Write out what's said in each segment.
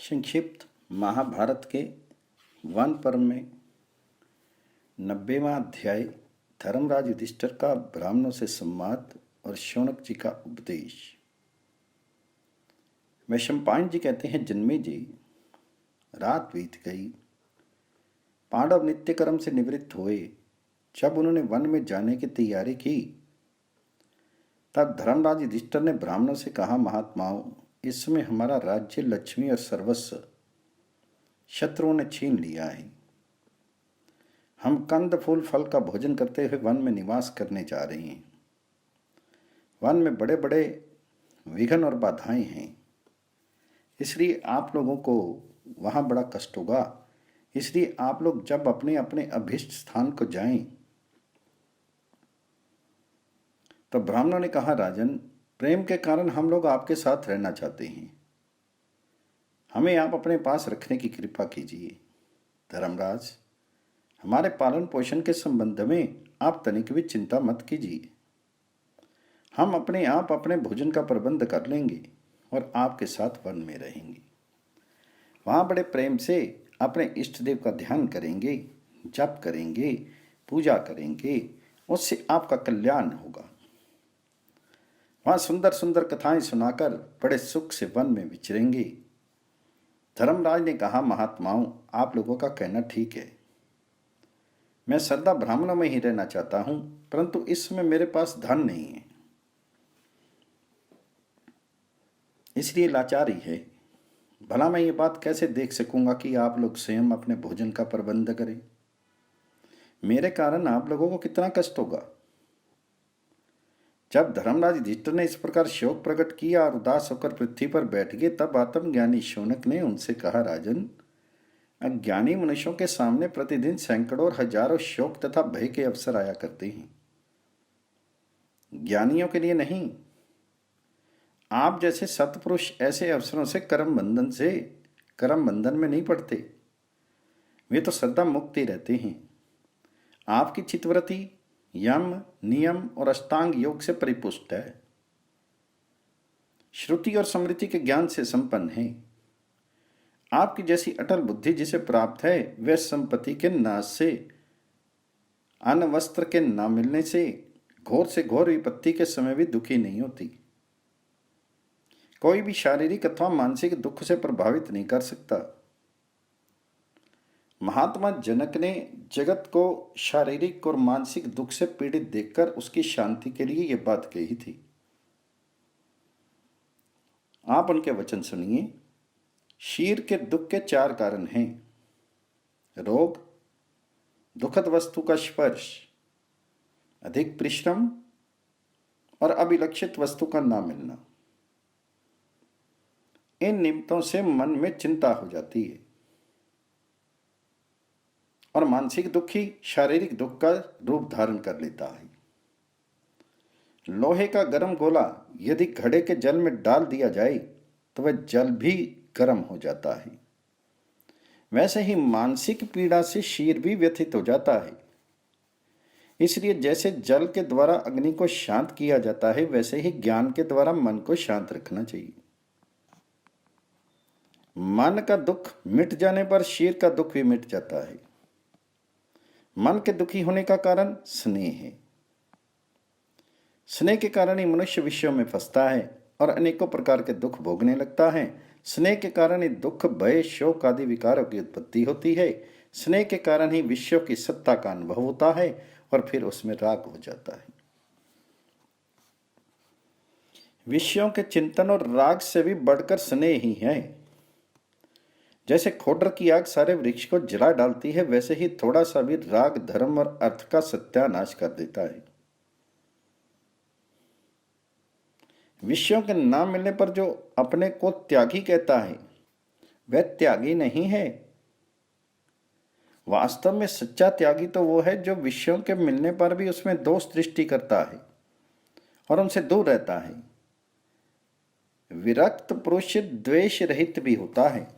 संक्षिप्त महाभारत के वन पर्व में 90वां अध्याय धर्मराज युधिष्ठिर का ब्राह्मणों से संवाद और शौनक जी का उपदेश। वैशंपायन जी कहते हैं, जन्मे जी, रात बीत गई। पांडव नित्य कर्म से निवृत्त हुए। जब उन्होंने वन में जाने की तैयारी की तब धर्मराज युधिष्ठिर ने ब्राह्मणों से कहा, महात्माओं, इस समय हमारा राज्य, लक्ष्मी और सर्वस्व शत्रुओं ने छीन लिया है। हम कंद फूल फल का भोजन करते हुए वन में निवास करने जा रहे हैं। वन में बड़े बड़े विघ्न और बाधाएं हैं, इसलिए आप लोगों को वहाँ बड़ा कष्ट होगा। इसलिए आप लोग जब अपने अपने अभीष्ट स्थान को जाएं। तो ब्राह्मणों ने कहा, राजन, प्रेम के कारण हम लोग आपके साथ रहना चाहते हैं। हमें आप अपने पास रखने की कृपा कीजिए। धर्मराज, हमारे पालन पोषण के संबंध में आप तनिक भी चिंता मत कीजिए। हम अपने आप अपने भोजन का प्रबंध कर लेंगे और आपके साथ वन में रहेंगे। वहाँ बड़े प्रेम से अपने इष्ट देव का ध्यान करेंगे, जप करेंगे, पूजा करेंगे, उससे आपका कल्याण होगा। वहाँ सुंदर सुंदर कथाएं सुनाकर बड़े सुख से वन में विचरेंगे। धर्मराज ने कहा, महात्माओं, आप लोगों का कहना ठीक है। मैं सदा ब्राह्मणों में ही रहना चाहता हूं, परंतु इस समय मेरे पास धन नहीं है, इसलिए लाचारी है। भला मैं ये बात कैसे देख सकूंगा कि आप लोग स्वयं अपने भोजन का प्रबंध करें। मेरे कारण आप लोगों को कितना कष्ट होगा। जब धर्मराज युधिष्ठिर ने इस प्रकार शोक प्रकट किया और उदास होकर पृथ्वी पर बैठ गए, तब आत्मज्ञानी शौनक ने उनसे कहा, राजन, अज्ञानी मनुष्यों के सामने प्रतिदिन सैकड़ों और हजारों शोक तथा भय के अवसर आया करते हैं, ज्ञानियों के लिए नहीं। आप जैसे सत्पुरुष ऐसे अवसरों से कर्म बंधन में नहीं पड़ते। वे तो सदा मुक्ति रहते हैं। आपकी चित्तवृत्ति यम, नियम और अष्टांग योग से परिपुष्ट है, श्रुति और स्मृति के ज्ञान से संपन्न है। आपकी जैसी अटल बुद्धि जिसे प्राप्त है, वह संपत्ति के नाश से, अन्न वस्त्र के न मिलने से, घोर से घोर विपत्ति के समय भी दुखी नहीं होती। कोई भी शारीरिक अथवा मानसिक दुख से प्रभावित नहीं कर सकता। महात्मा जनक ने जगत को शारीरिक और मानसिक दुख से पीड़ित देखकर उसकी शांति के लिए यह बात कही थी। आप उनके वचन सुनिए। शरीर के दुख के 4 कारण हैं: रोग, दुखद वस्तु का स्पर्श, अधिक परिश्रम और अभिलक्षित वस्तु का ना मिलना। इन निमित्तों से मन में चिंता हो जाती है और मानसिक दुख ही शारीरिक दुख का रूप धारण कर लेता है। लोहे का गर्म गोला यदि घड़े के जल में डाल दिया जाए तो वह जल भी गर्म हो जाता है। वैसे ही मानसिक पीड़ा से शरीर भी व्यथित हो जाता है। इसलिए जैसे जल के द्वारा अग्नि को शांत किया जाता है, वैसे ही ज्ञान के द्वारा मन को शांत रखना चाहिए। मन का दुख मिट जाने पर शरीर का दुख भी मिट जाता है। मन के दुखी होने का कारण स्नेह है। स्नेह के कारण ही मनुष्य विषयों में फंसता है और अनेकों प्रकार के दुख भोगने लगता है। स्नेह के कारण ही दुख, भय, शोक आदि विकारों की उत्पत्ति होती है। स्नेह के कारण ही विषयों की सत्ता का अनुभव होता है और फिर उसमें राग हो जाता है। विषयों के चिंतन और राग से भी बढ़कर स्नेह ही है। जैसे खोडर की आग सारे वृक्ष को जला डालती है, वैसे ही थोड़ा सा भी राग धर्म और अर्थ का सत्यानाश कर देता है। विषयों के नाम मिलने पर जो अपने को त्यागी कहता है, वह त्यागी नहीं है। वास्तव में सच्चा त्यागी तो वो है जो विषयों के मिलने पर भी उसमें दोष दृष्टि करता है और उनसे दूर रहता है। विरक्त पुरुष द्वेष रहित भी होता है,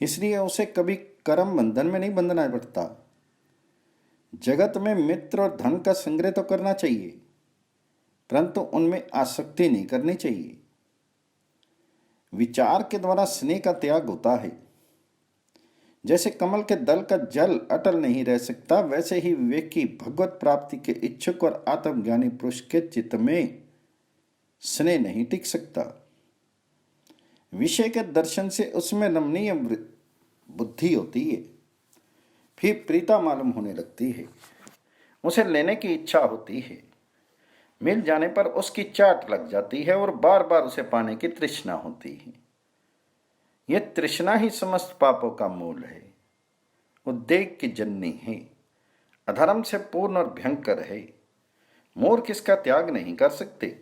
इसलिए उसे कभी कर्म बंधन में नहीं बंधना पड़ता। जगत में मित्र और धन का संग्रह तो करना चाहिए, परंतु उनमें आसक्ति नहीं करनी चाहिए। विचार के द्वारा स्नेह का त्याग होता है। जैसे कमल के दल का जल अटल नहीं रह सकता, वैसे ही विवेकी भगवत प्राप्ति के इच्छुक और आत्मज्ञानी पुरुष के चित्त में स्नेह नहीं टिक सकता। विषय के दर्शन से उसमें रमणीय बुद्धि होती है, फिर प्रीता मालूम होने लगती है, उसे लेने की इच्छा होती है, मिल जाने पर उसकी चाट लग जाती है और बार बार उसे पाने की तृष्णा होती है। यह तृष्णा ही समस्त पापों का मूल है, उद्वेग की जननी है, अधर्म से पूर्ण और भयंकर है। मूर्ख इसका त्याग नहीं कर सकते।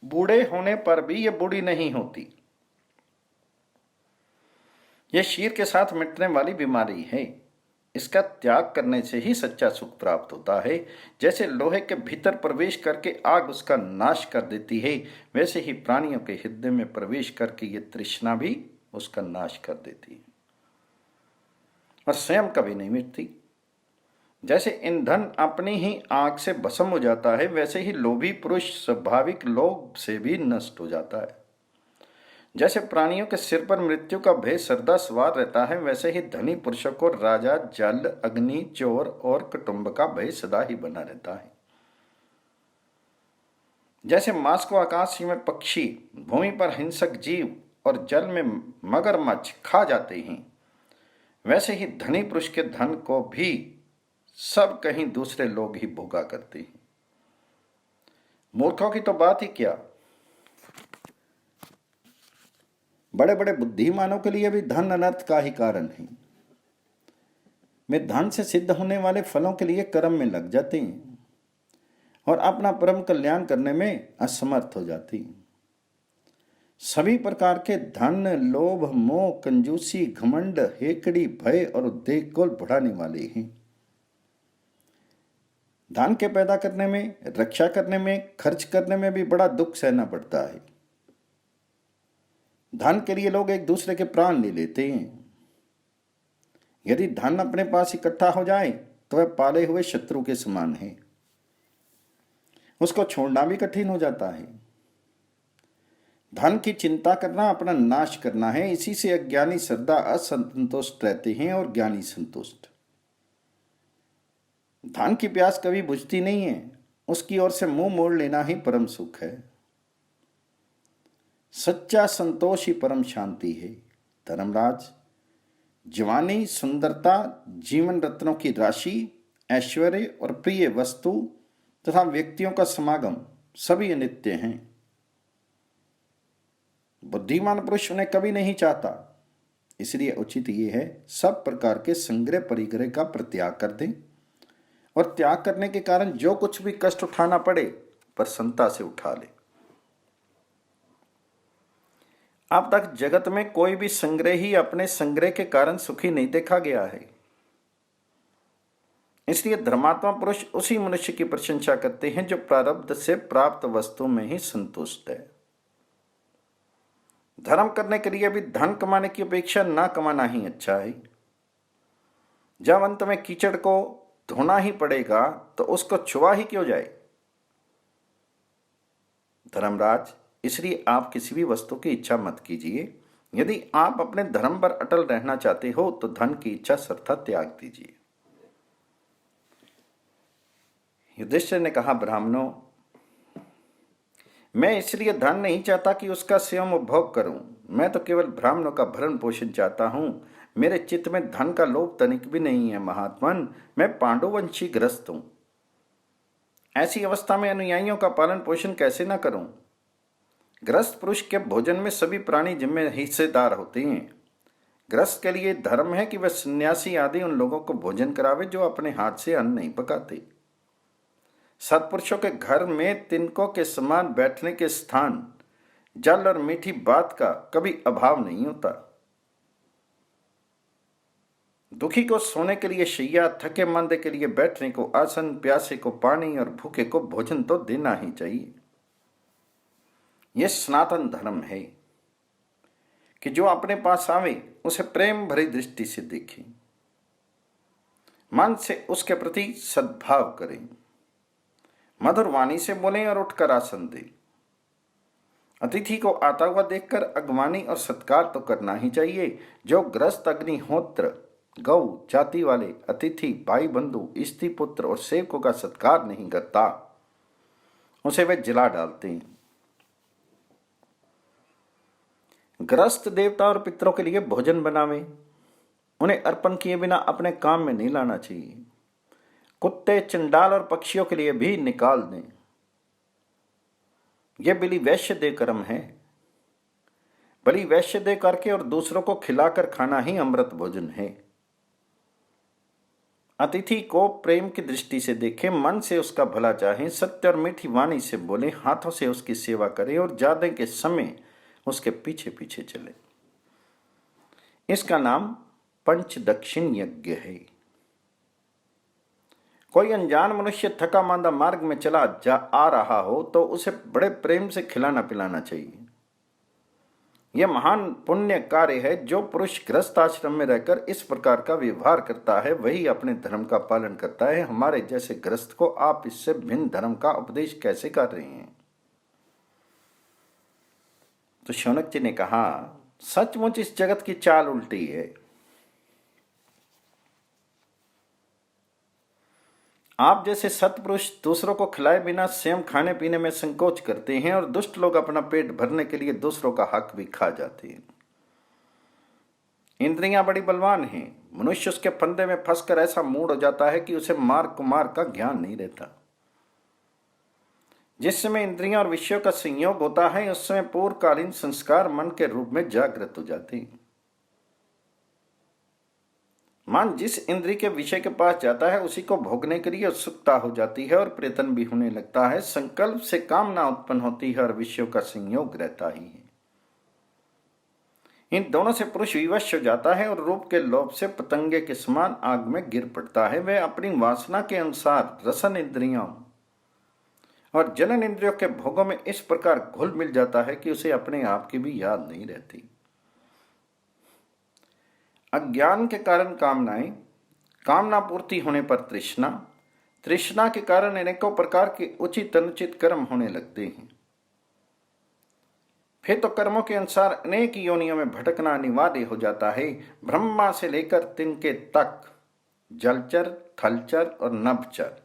बूढ़े होने पर भी यह बूढ़ी नहीं होती। यह शीर के साथ मिटने वाली बीमारी है। इसका त्याग करने से ही सच्चा सुख प्राप्त होता है। जैसे लोहे के भीतर प्रवेश करके आग उसका नाश कर देती है, वैसे ही प्राणियों के हृदय में प्रवेश करके ये तृष्णा भी उसका नाश कर देती है और स्वयं कभी नहीं मिटती। जैसे ईंधन अपनी ही आग से भस्म हो जाता है, वैसे ही लोभी पुरुष स्वाभाविक लोभ से भी नष्ट हो जाता है। जैसे प्राणियों के सिर पर मृत्यु का भय सदा सवार रहता है, वैसे ही धनी पुरुषों को राजा, जल, अग्नि, चोर और कुटुंब का भय सदा ही बना रहता है। जैसे मांस को आकाश में पक्षी, भूमि पर हिंसक जीव और जल में मगरमच्छ खा जाते हैं, वैसे ही धनी पुरुष के धन को भी सब कहीं दूसरे लोग ही भोगा करते हैं। मूर्खों की तो बात ही क्या, बड़े बड़े बुद्धिमानों के लिए भी धन अनर्थ का ही कारण है। वे धन से सिद्ध होने वाले फलों के लिए कर्म में लग जाते हैं और अपना परम कल्याण करने में असमर्थ हो जाते हैं। सभी प्रकार के धन, लोभ, मोह, कंजूसी, घमंड, हेकड़ी, भय और उद्वेग को बढ़ाने वाले हैं। धन के पैदा करने में, रक्षा करने में, खर्च करने में भी बड़ा दुख सहना पड़ता है। धन के लिए लोग एक दूसरे के प्राण ले लेते हैं। यदि धन अपने पास इकट्ठा हो जाए तो वह पाले हुए शत्रु के समान है, उसको छोड़ना भी कठिन हो जाता है। धन की चिंता करना अपना नाश करना है। इसी से अज्ञानी सदा असंतुष्ट रहते हैं और ज्ञानी संतुष्ट। धन की प्यास कभी बुझती नहीं है, उसकी ओर से मुंह मोड़ लेना ही परम सुख है। सच्चा संतोष ही परम शांति है। धर्मराज, जवानी, सुंदरता, जीवन रत्नों की राशि, ऐश्वर्य और प्रिय वस्तु तथा व्यक्तियों का समागम सभी अनित्य हैं। बुद्धिमान पुरुष उन्हें कभी नहीं चाहता। इसलिए उचित ये है सब प्रकार के संग्रह परिग्रह का परित्याग कर दें और त्याग करने के कारण जो कुछ भी कष्ट उठाना पड़े प्रसन्नता से उठा ले। अब तक जगत में कोई भी संग्रह ही अपने संग्रह के कारण सुखी नहीं देखा गया है। इसलिए धर्मात्मा पुरुष उसी मनुष्य की प्रशंसा करते हैं जो प्रारब्ध से प्राप्त वस्तु में ही संतुष्ट है। धर्म करने के लिए भी धन कमाने की अपेक्षा ना कमाना ही अच्छा है। जब अंत में कीचड़ को धोना ही पड़ेगा तो उसको छुआ ही क्यों जाए। धर्मराज, इसलिए आप किसी भी वस्तु की इच्छा मत कीजिए। यदि आप अपने धर्म पर अटल रहना चाहते हो तो धन की इच्छा सर्वथा त्याग दीजिए। युधिष्ठिर ने कहा, ब्राह्मणों, मैं इसलिए धन नहीं चाहता कि उसका स्वयं उपभोग करूं। मैं तो केवल ब्राह्मणों का भरण पोषण चाहता हूं। मेरे चित्त में धन का लोभ तनिक भी नहीं है। महात्मन, मैं पांडुवंशी ग्रस्त हूं। ऐसी अवस्था में अनुयायियों का पालन पोषण कैसे न करूं। ग्रस्त पुरुष के भोजन में सभी प्राणी जिम्मे हिस्सेदार होते हैं। ग्रस्त के लिए धर्म है कि वह सन्यासी आदि उन लोगों को भोजन करावे जो अपने हाथ से अन्न नहीं पकाते। सत्पुरुषों के घर में तिनकों के समान बैठने के स्थान, जल और मीठी बात का कभी अभाव नहीं होता। दुखी को सोने के लिए शैया, थके मांदे के लिए बैठने को आसन, प्यासे को पानी और भूखे को भोजन तो देना ही चाहिए। यह सनातन धर्म है कि जो अपने पास आवे उसे प्रेम भरी दृष्टि से देखें, मन से उसके प्रति सद्भाव करें, मधुर वाणी से बोलें और उठकर आसन दें। अतिथि को आता हुआ देखकर अगवानी और सत्कार तो करना ही चाहिए। जो गृहस्थ अग्निहोत्र गौ जाति वाले अतिथि भाई बंधु स्त्री पुत्र और सेवकों का सत्कार नहीं करता उसे वे जला डालते हैं। गृहस्थ देवता और पितरों के लिए भोजन बनावे, उन्हें अर्पण किए बिना अपने काम में नहीं लाना चाहिए। कुत्ते चंडाल और पक्षियों के लिए भी निकाल दें। यह बलि वैश्य दे कर्म है। बलि वैश्य दे करके और दूसरों को खिलाकर खाना ही अमृत भोजन है। अतिथि को प्रेम की दृष्टि से देखें, मन से उसका भला चाहें, सत्य और मीठी वाणी से बोले, हाथों से उसकी सेवा करें और जाने के समय उसके पीछे पीछे चले। इसका नाम पंच दक्षिण यज्ञ है। कोई अनजान मनुष्य थका मांदा मार्ग में चला जा आ रहा हो तो उसे बड़े प्रेम से खिलाना पिलाना चाहिए। यह महान पुण्य कार्य है। जो पुरुष गृहस्थ आश्रम में रहकर इस प्रकार का व्यवहार करता है वही अपने धर्म का पालन करता है। हमारे जैसे गृहस्थ को आप इससे भिन्न धर्म का उपदेश कैसे कर रहे हैं? तो शौनक जी ने कहा, सचमुच इस जगत की चाल उल्टी है। आप जैसे सत्पुरुष दूसरों को खिलाए बिना स्वयं खाने पीने में संकोच करते हैं और दुष्ट लोग अपना पेट भरने के लिए दूसरों का हक भी खा जाते हैं। इंद्रियां बड़ी बलवान हैं। मनुष्य उसके फंदे में फंसकर ऐसा मूड हो जाता है कि उसे मार कुमार का ज्ञान नहीं रहता। जिस समय इंद्रियां और विषयों का संयोग होता है उस समय पूर्वकालीन संस्कार मन के रूप में जागृत हो जाते हैं। मन जिस इंद्रिय के विषय के पास जाता है उसी को भोगने के लिए उत्सुकता हो जाती है और प्रयत्न भी होने लगता है। संकल्प से कामना उत्पन्न होती है और विषयों का संयोग रहता ही है। इन दोनों से पुरुष विवश हो जाता है और रूप के लोभ से पतंगे के समान आग में गिर पड़ता है। वह अपनी वासना के अनुसार रसन इंद्रियों और जनन इंद्रियों के भोगों में इस प्रकार घुल मिल जाता है कि उसे अपने आप की भी याद नहीं रहती। अज्ञान के कारण कामनाएं, कामना पूर्ति होने पर तृष्णा, तृष्णा के कारण अनेकों प्रकार के उचित अनुचित कर्म होने लगते हैं। फिर तो कर्मों के अनुसार अनेक योनियों में भटकना अनिवार्य हो जाता है। ब्रह्मा से लेकर तिनके तक, जलचर, थलचर और नभचर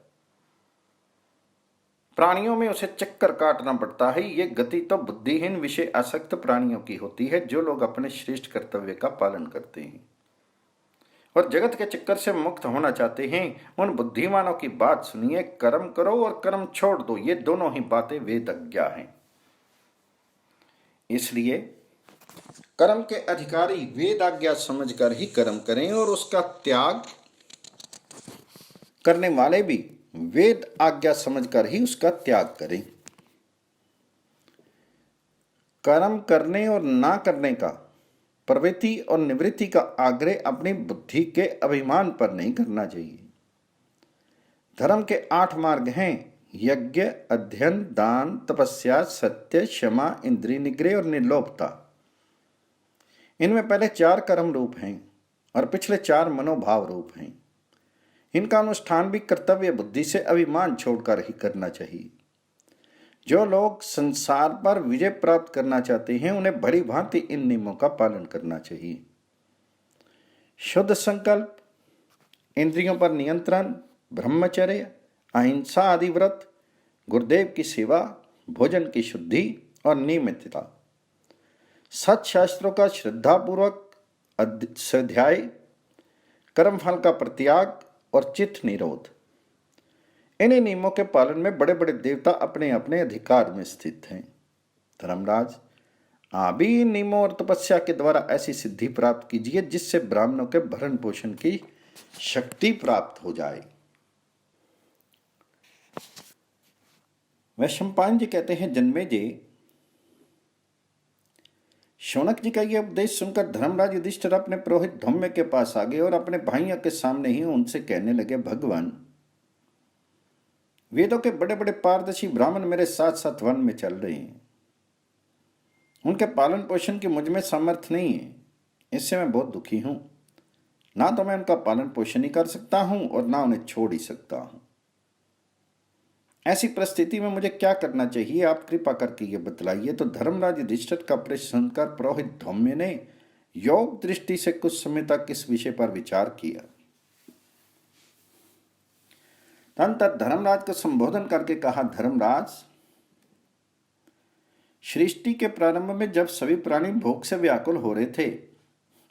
प्राणियों में उसे चक्कर काटना पड़ता है। ये गति तो बुद्धिहीन विषय आसक्त प्राणियों की होती है जो लोग अपने श्रेष्ठ कर्तव्य का पालन करते हैं और जगत के चक्कर से मुक्त होना चाहते हैं। उन बुद्धिमानों की बात सुनिए। कर्म करो और कर्म छोड़ दो, ये दोनों ही बातें वेदज्ञा हैं। इसलिए कर्म के अधिकारी वेद आज्ञा समझकर ही कर्म करें और उसका त्याग करने वाले भी वेद आज्ञा समझकर ही उसका त्याग करें। कर्म करने और ना करने का, प्रवृत्ति और निवृत्ति का आग्रह अपनी बुद्धि के अभिमान पर नहीं करना चाहिए। धर्म के 8 मार्ग हैं: यज्ञ, अध्ययन, दान, तपस्या, सत्य, क्षमा, इंद्रिय निग्रह और निर्लोभता। इनमें पहले 4 कर्म रूप हैं और पिछले 4 मनोभाव रूप हैं। इनका अनुष्ठान भी कर्तव्य बुद्धि से अभिमान छोड़कर ही करना चाहिए। जो लोग संसार पर विजय प्राप्त करना चाहते हैं उन्हें भली भांति इन नियमों का पालन करना चाहिए। शुद्ध संकल्प, इंद्रियों पर नियंत्रण, ब्रह्मचर्य, अहिंसा आदि व्रत, गुरुदेव की सेवा, भोजन की शुद्धि और नियमितता, सत्शास्त्रों का श्रद्धापूर्वक स्वाध्याय, कर्मफल का प्रत्याग और चित्त निरोध। इन्हीं नियमों के पालन में बड़े बड़े देवता अपने अपने अधिकार में स्थित हैं। धर्मराज, आप भी इन नियमों और तपस्या के द्वारा ऐसी सिद्धि प्राप्त कीजिए जिससे ब्राह्मणों के भरण पोषण की शक्ति प्राप्त हो जाए। वैशंपायन जी कहते हैं, जन्मेजय, शौनक जी का यह उपदेश सुनकर धर्मराज युधिष्ठिर अपने पुरोहित धौम्य के पास आ गए और अपने भाइयों के सामने ही उनसे कहने लगे, भगवान, वेदों के बड़े बड़े पारदर्शी ब्राह्मण मेरे साथ साथ वन में चल रहे हैं। उनके पालन पोषण की मुझ में सामर्थ्य नहीं है। इससे मैं बहुत दुखी हूं। ना तो मैं उनका पालन पोषण ही कर सकता हूं और ना उन्हें छोड़ ही सकता हूं। ऐसी परिस्थिति में मुझे क्या करना चाहिए, आप कृपा करके ये बतलाइए। तो धर्मराज युधिष्ठिर का प्रश्न सुनकर पुरोहित धौम्य ने योग दृष्टि से कुछ समय तक इस विषय पर विचार किया। तदनंतर धर्मराज को संबोधन करके कहा, धर्मराज, सृष्टि के प्रारंभ में जब सभी प्राणी भूख से व्याकुल हो रहे थे,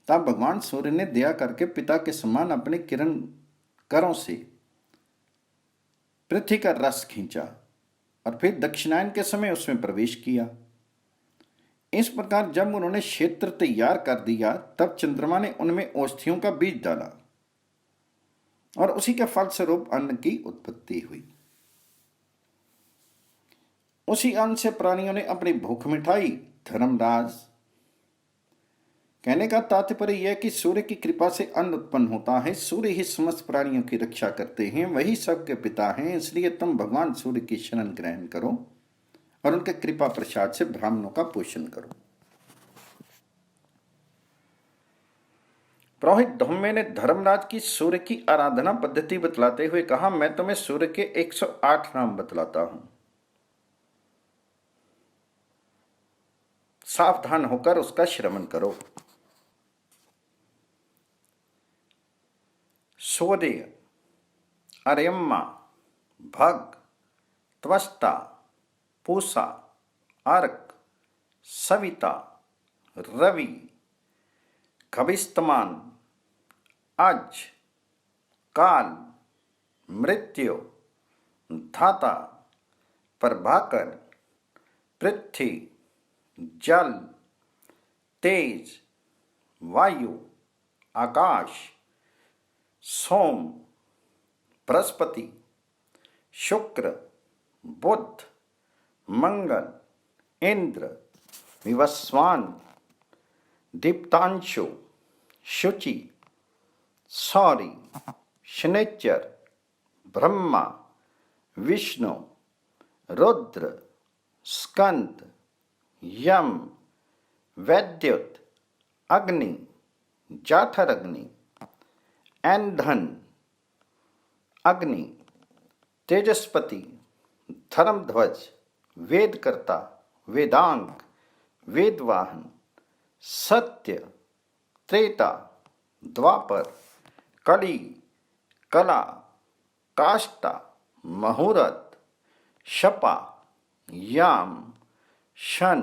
तब भगवान सूर्य ने दया करके पिता के समान अपने किरण करों से पृथ्वी का रस खींचा और फिर दक्षिणायन के समय उसमें प्रवेश किया। इस प्रकार जब उन्होंने क्षेत्र तैयार कर दिया, तब चंद्रमा ने उनमें औषधियों का बीज डाला और उसी के फलस्वरूप अन्न की उत्पत्ति हुई। उसी अन्न से प्राणियों ने अपनी भूख मिटाई। धर्मराज, कहने का तात्पर्य यह कि सूर्य की कृपा से अन्न उत्पन्न होता है। सूर्य ही समस्त प्राणियों की रक्षा करते हैं, वही सबके पिता हैं। इसलिए तुम भगवान सूर्य की शरण ग्रहण करो और उनके कृपा प्रसाद से ब्राह्मणों का पोषण करो। पुरोहित धौम्य ने धर्मराज की सूर्य की आराधना पद्धति बतलाते हुए कहा, मैं तुम्हें सूर्य के 108 नाम बतलाता हूं। सावधान होकर उसका श्रवण करो। सूर्य, अर्यम्मा, भग, त्वष्टा, पूषा, अर्क, सविता, रवि, कविस्तमान, अज, काल, मृत्यु, धाता, प्रभाकर, पृथ्वी, जल, तेज, वायु, आकाश, सोम, बृहस्पति, शुक्र, बुध, मंगल, इंद्र, विवस्वान, दीप्तांशु, शुचि, सौरी, शनिचर, ब्रह्मा, विष्णु, रुद्र, स्कंद, यम, वैद्युत, अग्नि, जाठर अग्नि, ऐंधन अग्नि, तेजस्पति, धर्मध्वज, वेदकर्ता, वेदांग, वेदवाहन, सत्य, त्रेता, द्वापर, कली, कला, काष्टा, मुहूर्त, शपा, याम, शन,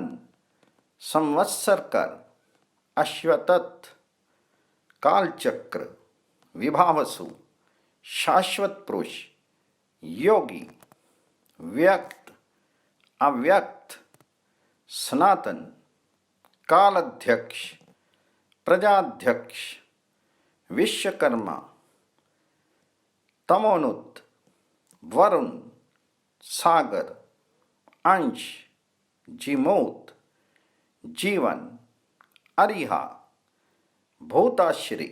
संवत्सरकर, अश्वतथ, कालचक्र, विभावसु, शाश्वत पुरुष, योगी, व्यक्त, अव्यक्त, सनातन, कालाध्यक्ष, प्रजाध्यक्ष, विश्वकर्मा, तमोनुत, वरुण, सागर, अंश, जीमोत, जीवन, अरिहा, भूताश्री,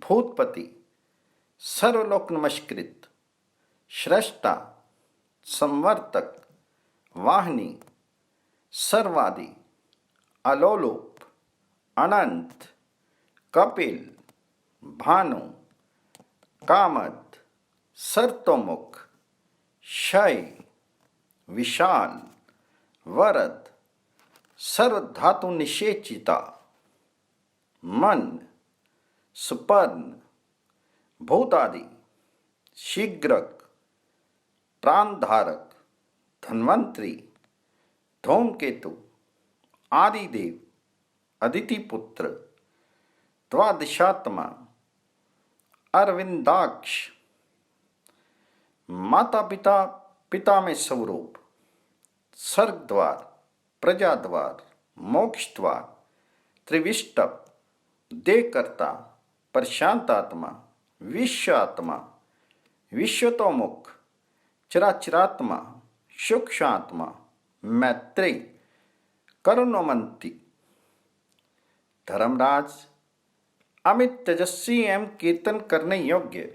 भूतपति, सर्वलोक नमस्कृत, श्रेष्ठा, संवर्तक, वाहिनी, सर्वादि, अलोलुप, अनंत, कपिल, भानु, कामद, सर्तोमुख, क्षय, विशाल, वरद, सर्वधातु निषेचिता, मन, सुपर्ण, भूतादि, शीघ्रक, प्राणधारक, धन्वंतरी, धूमकेतु, आदिदेव, अदितिपुत्र, द्वादशात्मा, अरविंदाक्ष, माता पिता, पिता में स्वरूप, सर्ग द्वार, प्रजा द्वार, मोक्ष द्वार, त्रिविष्टप, देहकर्ता, प्रशांतात्मा, विश्वात्मा, विश्वतोमुख, चराचरात्मा, सूक्ष्मात्मा, मैत्री, करुणोमंती। धर्मराज, अमित तेजस्वी एवं कीर्तन करने योग्य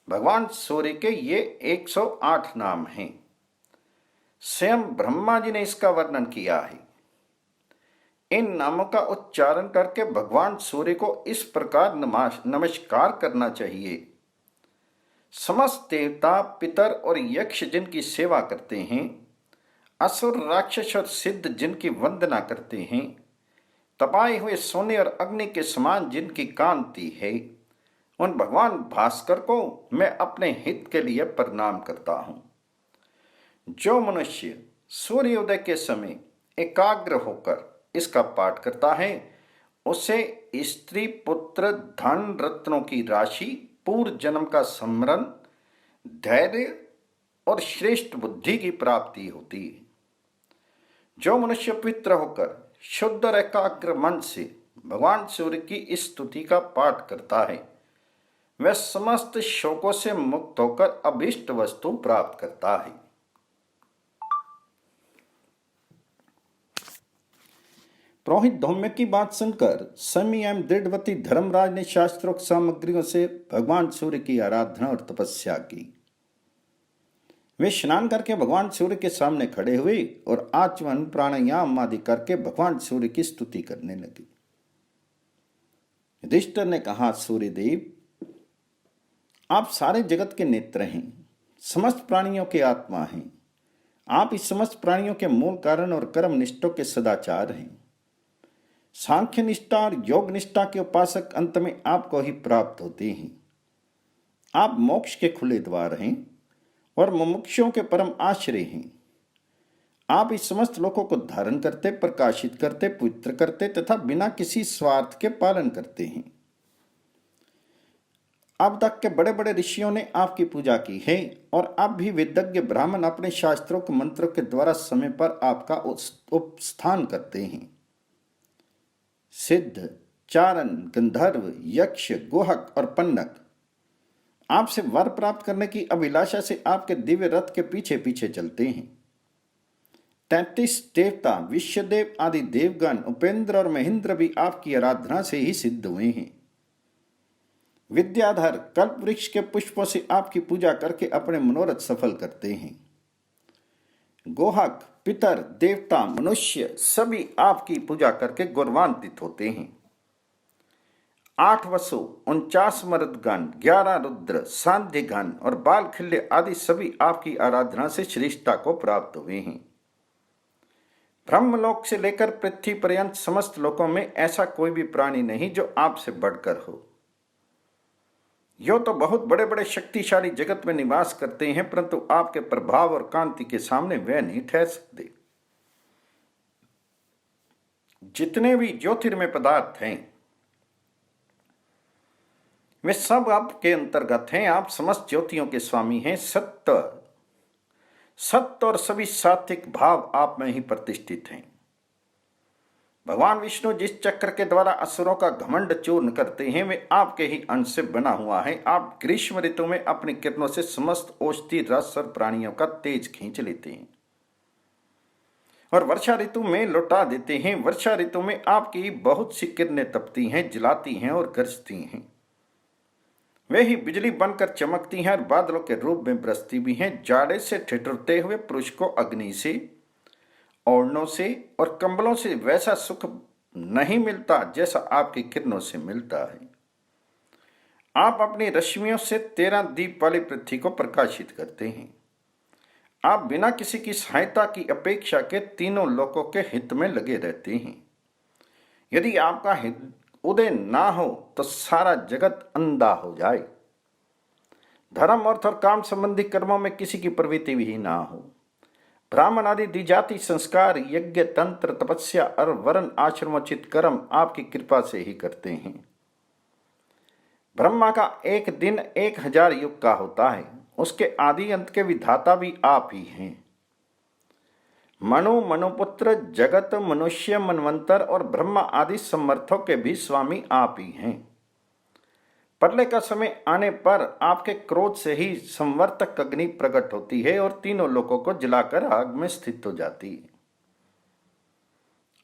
भगवान सूर्य के ये 108 नाम हैं। स्वयं ब्रह्मा जी ने इसका वर्णन किया है। इन नामों का उच्चारण करके भगवान सूर्य को इस प्रकार नमस्कार करना चाहिए। समस्त देवता, पितर और यक्ष जिनकी सेवा करते हैं, असुर, राक्षस और सिद्ध जिनकी वंदना करते हैं, तपाए हुए सोने और अग्नि के समान जिनकी कांति है, उन भगवान भास्कर को मैं अपने हित के लिए प्रणाम करता हूं। जो मनुष्य सूर्योदय के समय एकाग्र होकर इसका पाठ करता है, उसे स्त्री, पुत्र, धन, रत्नों की राशि, पूर्व जन्म का स्मरण, धैर्य और श्रेष्ठ बुद्धि की प्राप्ति होती है। जो मनुष्य पवित्र होकर शुद्ध और एकाग्र मन से भगवान सूर्य की स्तुति का पाठ करता है, वह समस्त शोकों से मुक्त होकर अभीष्ट वस्तु प्राप्त करता है। पुरोहित धौम्य की बात सुनकर संयमी एवं दृढ़वती धर्मराज ने शास्त्रोक्त सामग्रियों से भगवान सूर्य की आराधना और तपस्या की। वे स्नान करके भगवान सूर्य के सामने खड़े हुए और आचमन, प्राणायाम आदि करके भगवान सूर्य की स्तुति करने लगे। युधिष्ठिर ने कहा, सूर्यदेव, आप सारे जगत के नेत्र हैं, समस्त प्राणियों के आत्मा हैं। आप इस समस्त प्राणियों के मूल कारण और कर्म निष्ठों के सदाचार हैं। सांख्य निष्ठा और योग निष्ठा के उपासक अंत में आपको ही प्राप्त होते हैं। आप मोक्ष के खुले द्वार हैं और मुमुक्षुओं के परम आश्रय हैं। आप इस समस्त लोकों को धारण करते, प्रकाशित करते, पवित्र करते तथा बिना किसी स्वार्थ के पालन करते हैं। अब तक के बड़े बड़े ऋषियों ने आपकी पूजा की है और अब भी वेदज्ञ ब्राह्मण अपने शास्त्रों के मंत्रों के द्वारा समय पर आपका उपस्थान करते हैं। सिद्ध, चारण, गंधर्व, यक्ष, गुहक और पन्नग आपसे वर प्राप्त करने की अभिलाषा से आपके दिव्य रथ के पीछे पीछे चलते हैं। 33 देवता, विश्वदेव आदि देवगण, उपेंद्र और महेंद्र भी आपकी आराधना से ही सिद्ध हुए हैं। विद्याधर कल्प वृक्ष के पुष्पों से आपकी पूजा करके अपने मनोरथ सफल करते हैं। गोहक, पितर, देवता, मनुष्य सभी आपकी पूजा करके गौरवान्वित होते हैं। 8 वसु, 49 मरुदगण, 11 रुद्र, सांध्यगण और बालखिल्य आदि सभी आपकी आराधना से श्रेष्ठता को प्राप्त हुए हैं। ब्रह्मलोक से लेकर पृथ्वी पर्यंत समस्त लोकों में ऐसा कोई भी प्राणी नहीं जो आपसे बढ़कर हो। यो तो बहुत बड़े बड़े शक्तिशाली जगत में निवास करते हैं, परंतु आपके प्रभाव और कांति के सामने वे नहीं ठहर सकते। जितने भी ज्योतिर्मय पदार्थ हैं वे सब आपके अंतर्गत हैं। आप समस्त ज्योतियों के स्वामी हैं। सत्य और सभी सात्विक भाव आप में ही प्रतिष्ठित हैं। भगवान विष्णु जिस चक्र के द्वारा असुरों का घमंड चूर्ण करते हैं, वे आपके ही अंश से बना हुआ है। आप ग्रीष्म ऋतु में अपनी किरणों से समस्त औषधि, रस और प्राणियों का तेज खींच लेते हैं और वर्षा ऋतु में लौटा देते हैं। वर्षा ऋतु में आपकी बहुत सी किरणें तपती हैं, जलाती हैं और गरजती हैं। वे ही बिजली बनकर चमकती हैं और बादलों के रूप में बरसती भी हैं। जाड़े से ठिठुरते हुए पुरुष को अग्नि से, ओढ़नों से और कंबलों से वैसा सुख नहीं मिलता जैसा आपकी किरणों से मिलता है। आप अपनी रश्मियों से 13 दीप वाली पृथ्वी को प्रकाशित करते हैं। आप बिना किसी की सहायता की अपेक्षा के तीनों लोकों के हित में लगे रहते हैं। यदि आपका उदय ना हो तो सारा जगत अंधा हो जाए। धर्म, अर्थ और काम संबंधी कर्मों में किसी की प्रवृत्ति भी ना हो। ब्राह्मण आदि द्विजाति संस्कार, यज्ञ, तंत्र, तपस्या और वर्ण आश्रमोचित कर्म आपकी कृपा से ही करते हैं। ब्रह्मा का एक दिन 1000 युग का होता है। उसके आदि अंत के विधाता भी आप ही हैं। मनु, मनुपुत्र, जगत, मनुष्य, मनवंतर और ब्रह्मा आदि समर्थों के भी स्वामी आप ही हैं। प्रलय का समय आने पर आपके क्रोध से ही संवर्तक अग्नि प्रकट होती है और तीनों लोकों को जलाकर आग में स्थित हो जाती है।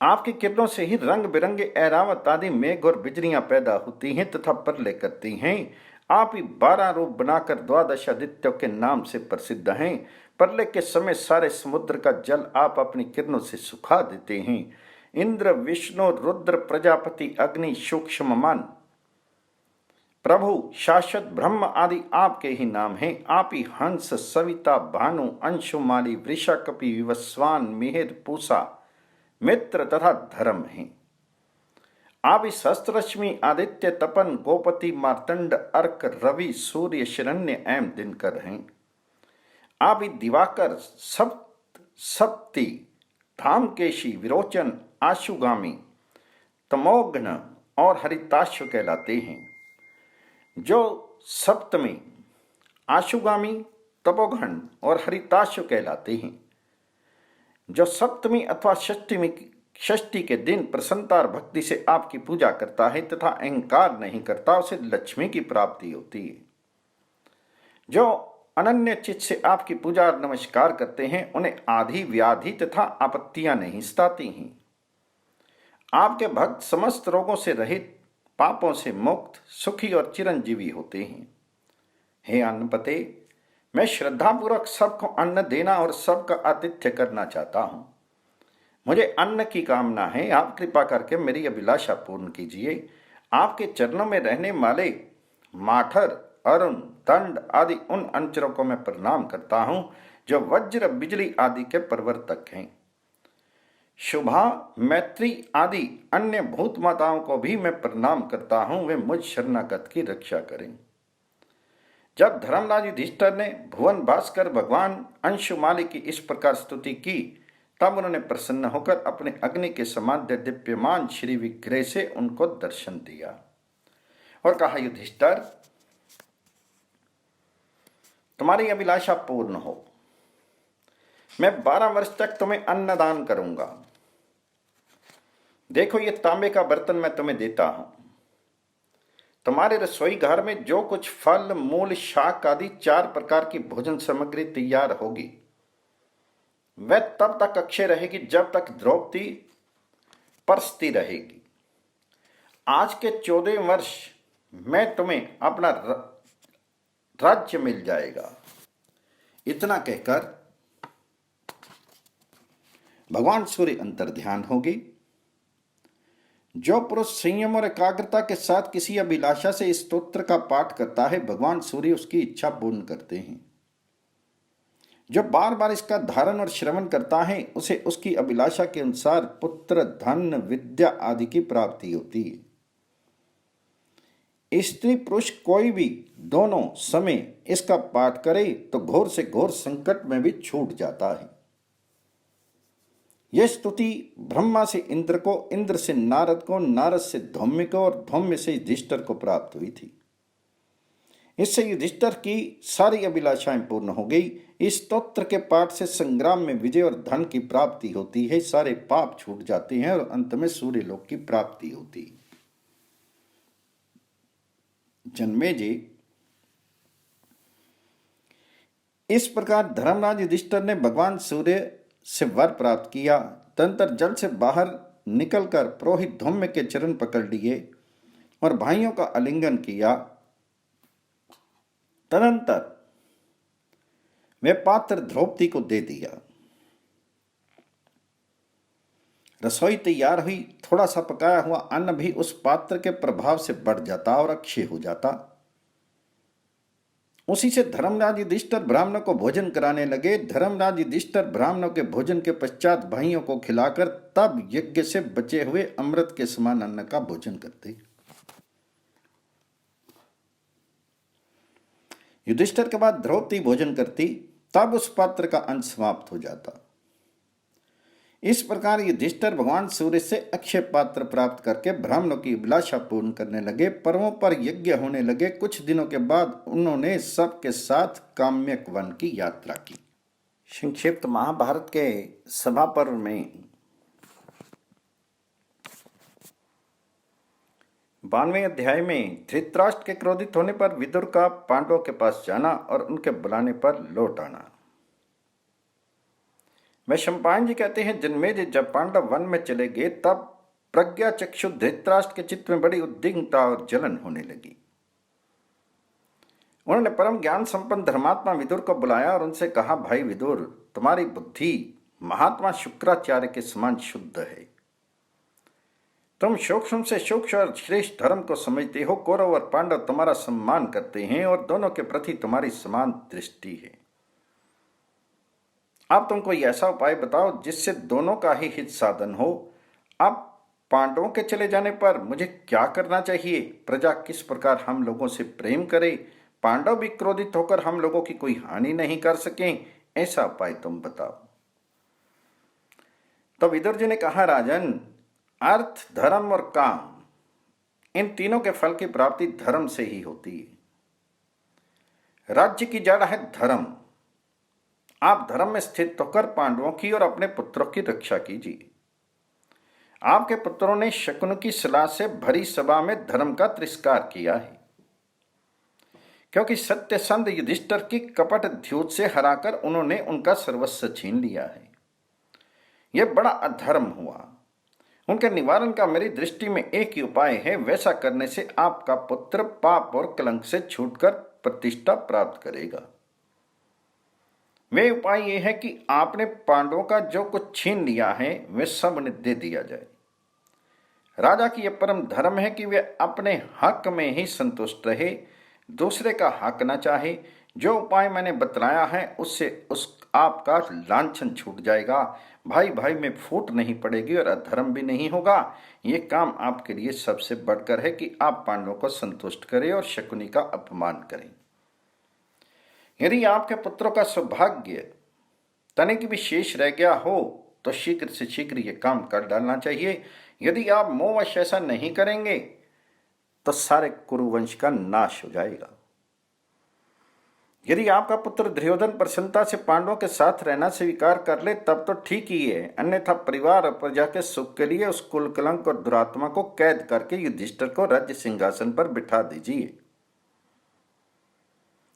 आपकी किरणों से ही रंग बिरंगे ऐरावत आदि मेघ और बिजलियां पैदा होती हैं तथा प्रलय करती हैं। आप ही 12 रूप बनाकर 12 आदित्यों के नाम से प्रसिद्ध हैं। प्रलय के समय सारे समुद्र का जल आप अपनी किरणों से सुखा देते हैं। इंद्र, विष्णु, रुद्र, प्रजापति, अग्नि, सूक्ष्म मन प्रभु शाश्वत ब्रह्म आदि आपके ही नाम हैं। आप ही हंस, सविता, भानु, अंशुमाली, वृषा, कपि, विवस्वान, मिहिर, पूषा, मित्र तथा धर्म हैं। आप ही सहस्त्ररश्मि, आदित्य, तपन, गोपति, मार्तंड, अर्क, रवि, सूर्य, शिरण्य एवं दिनकर हैं। आप ही दिवाकर, सप्ति, धामकेशी, विरोचन, आशुगामी, तमोघ्न और हरिताश्व कहलाते हैं। जो सप्तमी, आशुगामी, तपोघन और हरिताश्व कहलाते हैं। जो सप्तमी अथवा षष्ठी के दिन प्रसन्नता और भक्ति से आपकी पूजा करता है तथा अहंकार नहीं करता, उसे लक्ष्मी की प्राप्ति होती है। जो अनन्य चित्त से आपकी पूजा और नमस्कार करते हैं, उन्हें आदि व्याधि तथा आपत्तियां नहीं सताती हैं। आपके भक्त समस्त रोगों से रहित, पापों से मुक्त, सुखी और चिरंजीवी होते हैं। हे अन्नपते, मैं श्रद्धापूर्वक सबको अन्न देना और सबका आतिथ्य करना चाहता हूं। मुझे अन्न की कामना है। आप कृपा करके मेरी अभिलाषा पूर्ण कीजिए। आपके चरणों में रहने वाले माठर, अरुण, दंड आदि उन अंचरों को मैं प्रणाम करता हूं जो वज्र, बिजली आदि के प्रवर्तक हैं। शुभा, मैत्री आदि अन्य भूत माताओं को भी मैं प्रणाम करता हूं, वे मुझ शरणागत की रक्षा करें। जब धर्मराज युधिष्ठिर ने भुवन भास्कर भगवान अंशुमाली की इस प्रकार स्तुति की, तब उन्होंने प्रसन्न होकर अपने अग्नि के समान दिव्यमान श्री विग्रह से उनको दर्शन दिया और कहा, युधिष्ठिर, तुम्हारी अभिलाषा पूर्ण हो। मैं 12 वर्ष तक तुम्हें अन्नदान करूंगा। देखो, ये तांबे का बर्तन मैं तुम्हें देता हूं। तुम्हारे रसोई घर में जो कुछ फल, मूल, शाक आदि 4 प्रकार की भोजन सामग्री तैयार होगी, वह तब तक अक्षय रहेगी जब तक द्रौपदी परसती रहेगी। आज के 14 वर्ष में तुम्हें अपना राज्य मिल जाएगा। इतना कहकर भगवान सूर्य अंतर्ध्यान होगी। जो पुरुष संयम और एकाग्रता के साथ किसी अभिलाषा से इस स्तोत्र का पाठ करता है, भगवान सूर्य उसकी इच्छा पूर्ण करते हैं। जो बार बार इसका धारण और श्रवण करता है, उसे उसकी अभिलाषा के अनुसार पुत्र, धन, विद्या आदि की प्राप्ति होती है। स्त्री पुरुष कोई भी दोनों समय इसका पाठ करे तो घोर से घोर संकट में भी छूट जाता है। यह स्तुति ब्रह्मा से इंद्र को, इंद्र से नारद को, नारद से धौम्य को और धौम्य से युधिष्ठिर को प्राप्त हुई थी। इससे युधिष्ठिर की सारी अभिलाषाएं पूर्ण हो गई। इस स्तोत्र के पाठ से संग्राम में विजय और धन की प्राप्ति होती है, सारे पाप छूट जाते हैं और अंत में सूर्य लोक की प्राप्ति होती है। जन्मेजय, इस प्रकार धर्मराज युधिष्ठिर ने भगवान सूर्य से वर प्राप्त किया। तदनंतर जल से बाहर निकलकर पुरोहित धौम्य के चरण पकड़ लिए और भाइयों का आलिंगन किया। तदनंतर वे पात्र द्रौपदी को दे दिया। रसोई तैयार हुई। थोड़ा सा पकाया हुआ अन्न भी उस पात्र के प्रभाव से बढ़ जाता और अक्षय हो जाता। उसी से धर्मराज युधिष्ठिर ब्राह्मणों को भोजन कराने लगे। धर्मराज युधिष्ठिर ब्राह्मणों के भोजन के पश्चात भाइयों को खिलाकर तब यज्ञ से बचे हुए अमृत के समान अन्न का भोजन करते। युधिष्ठिर के बाद द्रौपदी भोजन करती, तब उस पात्र का अंश समाप्त हो जाता। इस प्रकार युधिष्ठिर भगवान सूर्य से अक्षय पात्र प्राप्त करके ब्राह्मणों की अभिलाषा पूर्ण करने लगे। पर्वों पर यज्ञ होने लगे। कुछ दिनों के बाद उन्होंने सबके साथ काम्यक वन की यात्रा की। संक्षिप्त महाभारत के सभा पर्व में 92वें अध्याय में धृतराष्ट्र के क्रोधित होने पर विदुर का पांडवों के पास जाना और उनके बुलाने पर लौट आना। वैशंपायन जी कहते हैं, जन्मेजय जब पांडव वन में चले गए तब प्रज्ञा चक्षु धृतराष्ट्र के चित्त में बड़ी उद्विग्नता और जलन होने लगी। उन्होंने परम ज्ञान संपन्न धर्मात्मा विदुर को बुलाया और उनसे कहा, भाई विदुर, तुम्हारी बुद्धि महात्मा शुक्राचार्य के समान शुद्ध है। तुम सूक्ष्म से सूक्ष्म और श्रेष्ठ धर्म को समझते हो। कौरव और पांडव तुम्हारा सम्मान करते हैं और दोनों के प्रति तुम्हारी समान दृष्टि है। अब तुम कोई ऐसा उपाय बताओ जिससे दोनों का ही हित साधन हो। अब पांडवों के चले जाने पर मुझे क्या करना चाहिए? प्रजा किस प्रकार हम लोगों से प्रेम करे, पांडव भी क्रोधित होकर हम लोगों की कोई हानि नहीं कर सकें, ऐसा उपाय तुम बताओ। तो विदुर जी ने कहा, राजन, अर्थ, धर्म और काम, इन तीनों के फल की प्राप्ति धर्म से ही होती है। राज्य की जड़ है धर्म। आप धर्म में स्थित होकर पांडवों की और अपने पुत्रों की रक्षा कीजिए। आपके पुत्रों ने शकुन की सलाह से भरी सभा में धर्म का तिरस्कार किया है, क्योंकि सत्यसंध युधिष्ठिर की कपट द्यूत से हराकर उन्होंने उनका सर्वस्व छीन लिया है। यह बड़ा अधर्म हुआ। उनके निवारण का मेरी दृष्टि में एक ही उपाय है। वैसा करने से आपका पुत्र पाप और कलंक से छूटकर प्रतिष्ठा प्राप्त करेगा। वे उपाय यह है कि आपने पांडवों का जो कुछ छीन लिया है वे सब उन्हें दे दिया जाए। राजा की यह परम धर्म है कि वे अपने हक में ही संतुष्ट रहे, दूसरे का हक न चाहे। जो उपाय मैंने बतलाया है उससे आपका लांछन छूट जाएगा। भाई भाई में फूट नहीं पड़ेगी और अधर्म भी नहीं होगा। ये काम आपके लिए सबसे बढ़कर है कि आप पांडवों को संतुष्ट करें और शकुनी का अपमान करें। यदि आपके पुत्रों का सौभाग्य तनिक भी शेष रह गया हो तो शीघ्र से शीघ्र यह काम कर डालना चाहिए। यदि आप मोहवश ऐसा नहीं करेंगे तो सारे कुरुवंश का नाश हो जाएगा। यदि आपका पुत्र दुर्योधन प्रसन्नता से पांडवों के साथ रहना स्वीकार कर ले तब तो ठीक ही है, अन्यथा परिवार और प्रजा के सुख के लिए उस कुल कलंक और दुरात्मा को कैद करके युधिष्ठिर को राज्य सिंहासन पर बिठा दीजिए।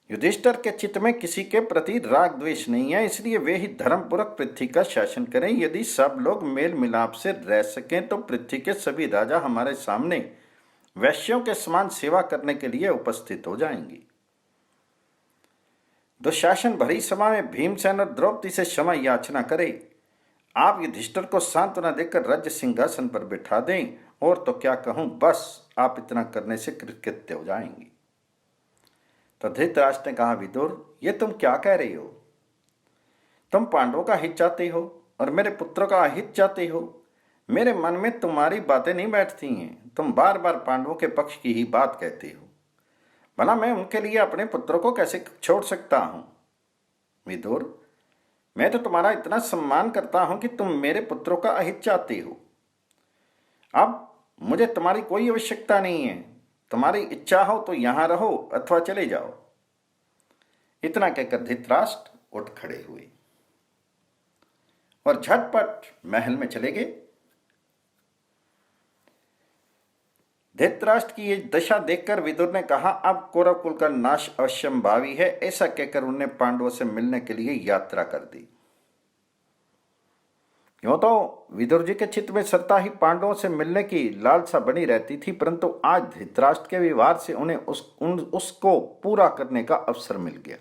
युधिष्ठिर के चित्त में किसी के प्रति राग द्वेष नहीं है, इसलिए वे ही धर्मपूर्वक पृथ्वी का शासन करें। यदि सब लोग मेल मिलाप से रह सकें तो पृथ्वी के सभी राजा हमारे सामने वैश्यों के समान सेवा करने के लिए उपस्थित हो जाएंगे। दुशासन भरी सभा में भीमसेन और द्रौपदी से क्षमा याचना करे। आप युधिष्ठिर को सांत्वना देकर राज्य सिंहासन पर बिठा दें, और तो क्या कहूं, बस आप इतना करने से कृतकृत्य हो जाएंगे। तो धृतराष्ट्र ने कहा, विदुर, ये तुम क्या कह रहे हो? तुम पांडवों का हित चाहते हो और मेरे पुत्रों का अहित चाहते हो। मेरे मन में तुम्हारी बातें नहीं बैठती हैं। तुम बार बार पांडवों के पक्ष की ही बात कहते हो। भला मैं उनके लिए अपने पुत्रों को कैसे छोड़ सकता हूं? विदुर, मैं तो तुम्हारा इतना सम्मान करता हूं कि तुम मेरे पुत्रों का अहित चाहते हो। अब मुझे तुम्हारी कोई आवश्यकता नहीं है। तुम्हारी इच्छा हो तो यहां रहो अथवा चले जाओ। इतना कहकर धृतराष्ट्र उठ खड़े हुए और झटपट महल में चले गए। धृतराष्ट्र की ये दशा देखकर विदुर ने कहा, अब कौरव कुल का नाश अवश्यंभावी है। ऐसा कहकर उन्होंने पांडवों से मिलने के लिए यात्रा कर दी। यूं तो विदुर जी के चित्त में सदा ही पांडवों से मिलने की लालसा बनी रहती थी, परंतु आज धृतराष्ट्र के व्यवहार से उन्हें उसको पूरा करने का अवसर मिल गया।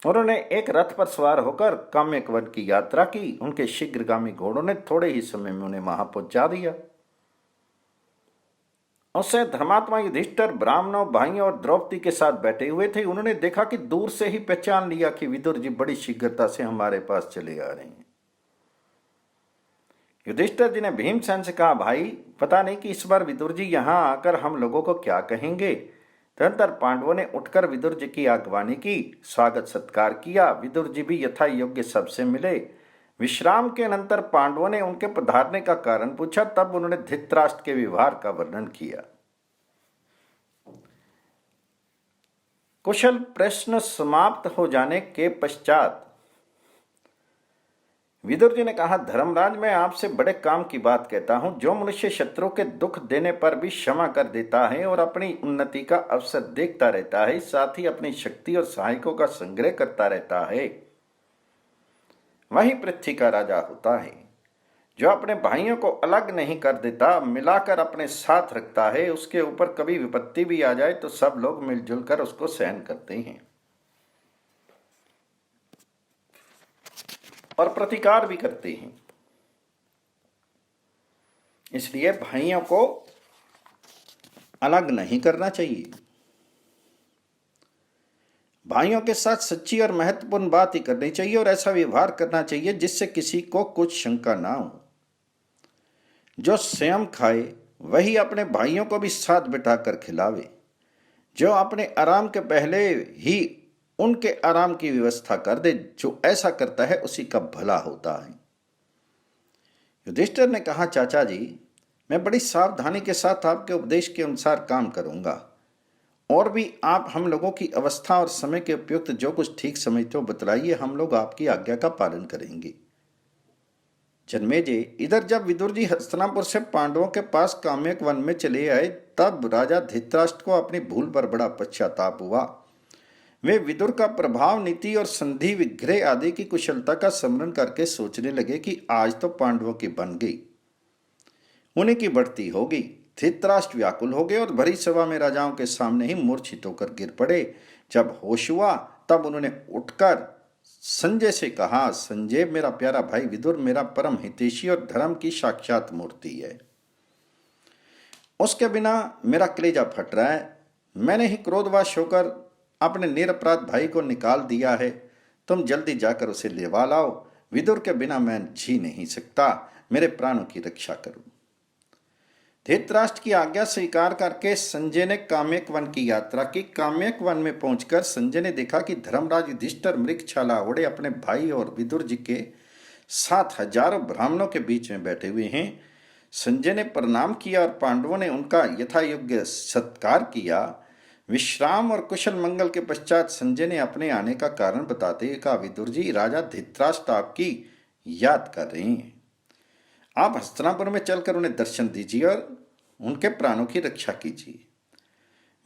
उन्होंने एक रथ पर सवार होकर काम्यक वन की यात्रा की। उनके शीघ्रगामी घोड़ों ने थोड़े ही समय में उन्हें वहां पहुंचा दिया। उससे धर्मात्मा युधिष्ठिर ब्राह्मणों, भाइयों और द्रौपदी के साथ बैठे हुए थे। उन्होंने देखा कि दूर से ही पहचान लिया कि विदुर जी बड़ी शीघ्रता से हमारे पास चले आ रहे हैं। युधिष्ठिर जी ने भीमसेन से कहा, भाई, पता नहीं कि इस बार विदुर जी यहां आकर हम लोगों को क्या कहेंगे। तदनंतर पांडवों ने उठकर विदुर जी की आगवानी की, स्वागत सत्कार किया। विदुर जी भी यथा योग्य सबसे मिले। विश्राम के अनंतर पांडवों ने उनके पधारने का कारण पूछा। तब उन्होंने धृतराष्ट्र के व्यवहार का वर्णन किया। कुशल प्रश्न समाप्त हो जाने के पश्चात विदुर जी ने कहा, धर्मराज, मैं आपसे बड़े काम की बात कहता हूं। जो मनुष्य शत्रु के दुख देने पर भी क्षमा कर देता है और अपनी उन्नति का अवसर देखता रहता है, साथ ही अपनी शक्ति और सहायकों का संग्रह करता रहता है, वही पृथ्वी का राजा होता है। जो अपने भाइयों को अलग नहीं कर देता, मिलाकर अपने साथ रखता है, उसके ऊपर कभी विपत्ति भी आ जाए तो सब लोग मिलजुल कर उसको सहन करते हैं और प्रतिकार भी करते हैं। इसलिए भाइयों को अलग नहीं करना चाहिए। भाइयों के साथ सच्ची और महत्वपूर्ण बात ही करनी चाहिए और ऐसा व्यवहार करना चाहिए जिससे किसी को कुछ शंका ना हो। जो स्वयं खाए वही अपने भाइयों को भी साथ बिठाकर खिलावे। जो अपने आराम के पहले ही उनके आराम की व्यवस्था कर दे, जो ऐसा करता है उसी का भला होता है। युधिष्ठिर ने कहा, चाचा जी, मैं बड़ी सावधानी के साथ आपके उपदेश के अनुसार काम करूंगा, और भी आप हम लोगों की अवस्था और समय के उपयुक्त जो कुछ ठीक समझते हो बतलाइए, हम लोग आपकी आज्ञा का पालन करेंगे। जन्मेजय, इधर जब विदुर जी हस्तिनापुर से पांडवों के पास काम्यक वन में चले आए, तब राजा धृतराष्ट्र को अपनी भूल पर बड़ा पश्चाताप हुआ। वे विदुर का प्रभाव, नीति और संधि विग्रह आदि की कुशलता का स्मरण करके सोचने लगे कि आज तो पांडवों की बन गई, उन्हीं की बढ़ती होगी। धृतराष्ट्र व्याकुल हो गए और भरी सभा में राजाओं के सामने ही मूर्छित होकर गिर पड़े। जब होश हुआ तब उन्होंने उठकर संजय से कहा, संजय, मेरा प्यारा भाई विदुर मेरा परम हितैषी और धर्म की साक्षात मूर्ति है, उसके बिना मेरा कलेजा फट रहा है। मैंने ही क्रोधवश होकर अपने निरपराध भाई को निकाल दिया है, तुम जल्दी जाकर उसे लेवा लाओ। विदुर के बिना मैं जी नहीं सकता, मेरे प्राणों की रक्षा करो। धृतराष्ट्र की आज्ञा स्वीकार करके संजय ने काम्यक वन की यात्रा की। काम्यक वन में पहुंचकर संजय ने देखा कि धर्मराज युधिष्ठिर मृगछाला ओढ़े अपने भाई और विदुर जी के साथ हजारों ब्राह्मणों के बीच में बैठे हुए हैं। संजय ने प्रणाम किया और पांडवों ने उनका यथायोग्य सत्कार किया। विश्राम और कुशल मंगल के पश्चात संजय ने अपने आने का कारण बताते हुए कहा, विदुर जी, राजा धृतराष्ट्र आपकी याद कर रहे हैं, आप हस्तिनापुर में चलकर उन्हें दर्शन दीजिए और उनके प्राणों की रक्षा कीजिए।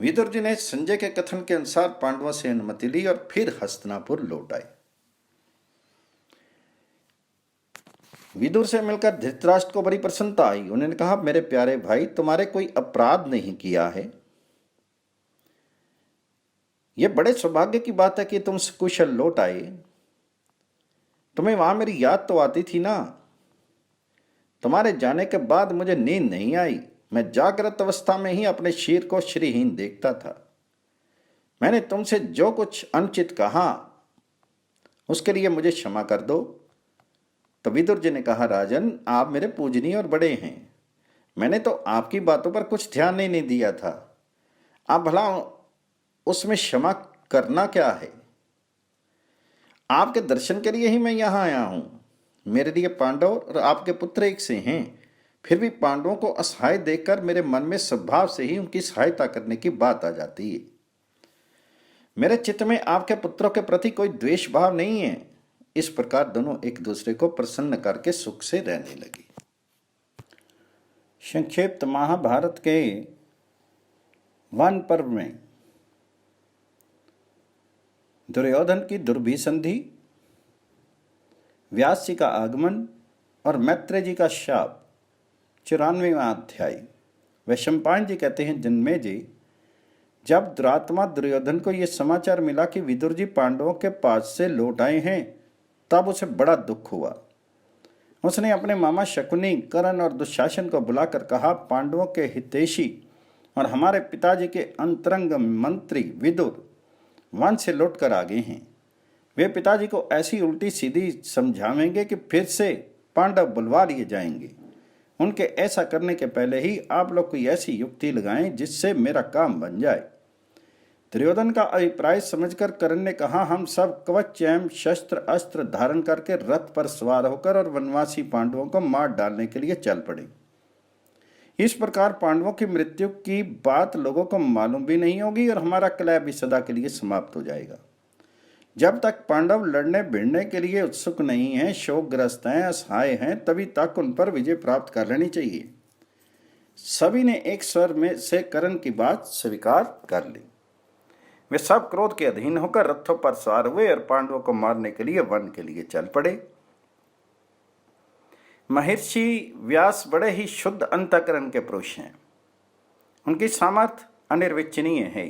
विदुर जी ने संजय के कथन के अनुसार पांडवों से अनुमति ली और फिर हस्तिनापुर लौट आए। विदुर से मिलकर धृतराष्ट्र को बड़ी प्रसन्नता आई। उन्होंने कहा, मेरे प्यारे भाई, तुम्हारे कोई अपराध नहीं किया है, यह बड़े सौभाग्य की बात है कि तुम कुशल लौट आए। तुम्हें वहां मेरी याद तो आती थी ना। तुम्हारे जाने के बाद मुझे नींद नहीं आई, मैं जागृत अवस्था में ही अपने शरीर को श्रीहीन देखता था। मैंने तुमसे जो कुछ अनुचित कहा उसके लिए मुझे क्षमा कर दो। तो विदुर जी ने कहा, राजन, आप मेरे पूजनीय और बड़े हैं, मैंने तो आपकी बातों पर कुछ ध्यान ही नहीं दिया था। आप भला उसमें क्षमा करना क्या है? आपके दर्शन के लिए ही मैं यहाँ आया हूं। मेरे लिए पांडव और आपके पुत्र एक से हैं, फिर भी पांडवों को असहाय देखकर मेरे मन में स्वभाव से ही उनकी सहायता करने की बात आ जाती है। मेरे चित्त में आपके पुत्रों के प्रति कोई द्वेष भाव नहीं है। इस प्रकार दोनों एक दूसरे को प्रसन्न करके सुख से रहने लगे। संक्षिप्त महाभारत के वन पर्व में दुर्योधन की दुर्भिसंधि, व्यास जी का आगमन और मैत्रेय जी का शाप, 94वां अध्याय। वैशंपायन जी कहते हैं, जन्मेजय, जब दुरात्मा दुर्योधन को यह समाचार मिला कि विदुर जी पांडवों के पास से लौट आए हैं, तब उसे बड़ा दुख हुआ। उसने अपने मामा शकुनी, कर्ण और दुशासन को बुलाकर कहा, पांडवों के हितैषी और हमारे पिताजी के अंतरंग मंत्री विदुर वन से लौटकर आ गए हैं। वे पिताजी को ऐसी उल्टी सीधी समझावेंगे कि फिर से पांडव बुलवा लिए जाएंगे। उनके ऐसा करने के पहले ही आप लोग कोई ऐसी युक्ति लगाएं जिससे मेरा काम बन जाए। दुर्योधन का अभिप्राय समझकर कर्ण ने कहा, हम सब कवच एवं शस्त्र अस्त्र धारण करके रथ पर सवार होकर और वनवासी पांडवों को मार डालने के लिए चल पड़े। इस प्रकार पांडवों की मृत्यु की बात लोगों को मालूम भी नहीं होगी और हमारा कलह भी सदा के लिए समाप्त हो जाएगा। जब तक पांडव लड़ने भिड़ने के लिए उत्सुक नहीं हैं, शोकग्रस्त हैं, असहाय हैं, तभी तक उन पर विजय प्राप्त कर लेनी चाहिए। सभी ने एक स्वर में से कर्ण की बात स्वीकार कर ली। वे सब क्रोध के अधीन होकर रथों पर सवार हुए और पांडवों को मारने के लिए वन के लिए चल पड़े। महर्षि व्यास बड़े ही शुद्ध अंतःकरण के पुरुष हैं। उनकी सामर्थ्य अनिर्वचनीय है।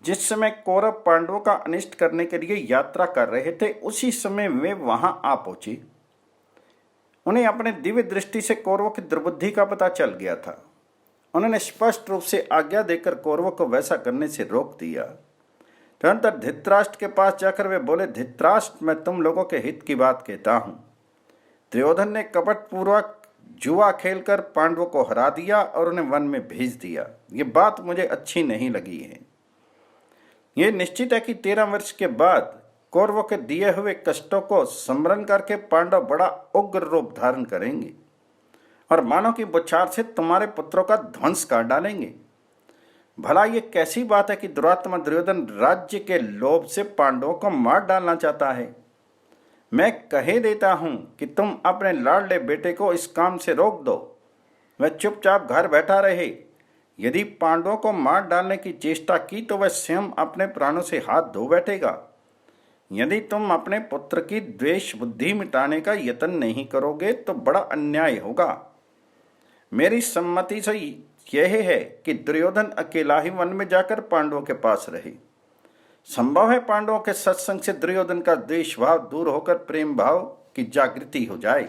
जिस समय कौरव पांडवों का अनिष्ट करने के लिए यात्रा कर रहे थे, उसी समय वे वहां आ पहुंचे। उन्हें अपने दिव्य दृष्टि से कौरवों की दुर्बुद्धि का पता चल गया था। उन्होंने स्पष्ट रूप से आज्ञा देकर कौरवों को वैसा करने से रोक दिया। तदनंतर धृतराष्ट्र के पास जाकर वे बोले, धृतराष्ट्र, मैं तुम लोगों के हित की बात कहता हूँ। दुर्योधन ने कपटपूर्वक जुआ खेलकर पांडवों को हरा दिया और उन्हें वन में भेज दिया। ये बात मुझे अच्छी नहीं लगी है। ये निश्चित है कि 13 वर्ष के बाद कौरवों के दिए हुए कष्टों को स्मरण करके पांडव बड़ा उग्र रूप धारण करेंगे और मानो की बौछार से तुम्हारे पुत्रों का ध्वंस कर डालेंगे। भला ये कैसी बात है कि दुरात्मा दुर्योधन राज्य के लोभ से पांडवों को मार डालना चाहता है। मैं कहे देता हूं कि तुम अपने लाडले बेटे को इस काम से रोक दो, वह चुपचाप घर बैठा रहे। यदि पांडवों को मार डालने की चेष्टा की तो वह स्वयं अपने प्राणों से हाथ धो बैठेगा। यदि तुम अपने पुत्र की द्वेष बुद्धि मिटाने का यत्न नहीं करोगे तो बड़ा अन्याय होगा। मेरी सम्मति से यह है कि दुर्योधन अकेला ही वन में जाकर पांडवों के पास रहे। संभव है पांडवों के सत्संग से दुर्योधन का द्वेष भाव दूर होकर प्रेम भाव की जागृति हो जाए,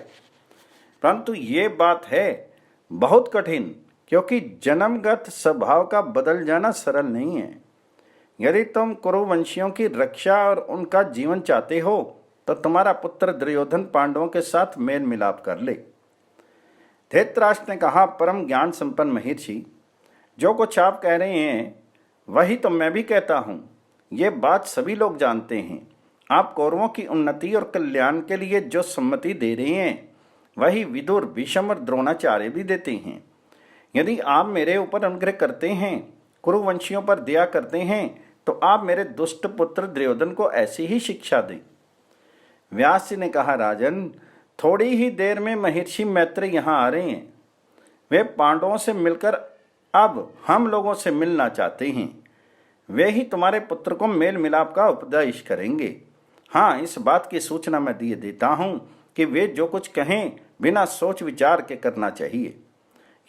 परंतु ये बात है बहुत कठिन, क्योंकि जन्मगत स्वभाव का बदल जाना सरल नहीं है। यदि तुम कुरुवंशियों की रक्षा और उनका जीवन चाहते हो तो तुम्हारा पुत्र दुर्योधन पांडवों के साथ मेल मिलाप कर ले। धृतराष्ट्र ने कहा, परम ज्ञान संपन्न महर्षि, जो कुछ आप कह रहे हैं वही तो मैं भी कहता हूँ। ये बात सभी लोग जानते हैं। आप कौरवों की उन्नति और कल्याण के लिए जो सम्मति दे रहे हैं वही विदुर, भीष्म और द्रोणाचार्य भी देते हैं। यदि आप मेरे ऊपर अनुग्रह करते हैं, कुरुवंशियों पर दया करते हैं, तो आप मेरे दुष्ट पुत्र दुर्योधन को ऐसी ही शिक्षा दें। व्यास जी ने कहा, राजन, थोड़ी ही देर में महर्षि मैत्र यहाँ आ रहे हैं। वे पांडवों से मिलकर अब हम लोगों से मिलना चाहते हैं। वे ही तुम्हारे पुत्र को मेल मिलाप का उपदेश करेंगे। हाँ, इस बात की सूचना मैं दिए देता हूँ कि वे जो कुछ कहें बिना सोच विचार के करना चाहिए।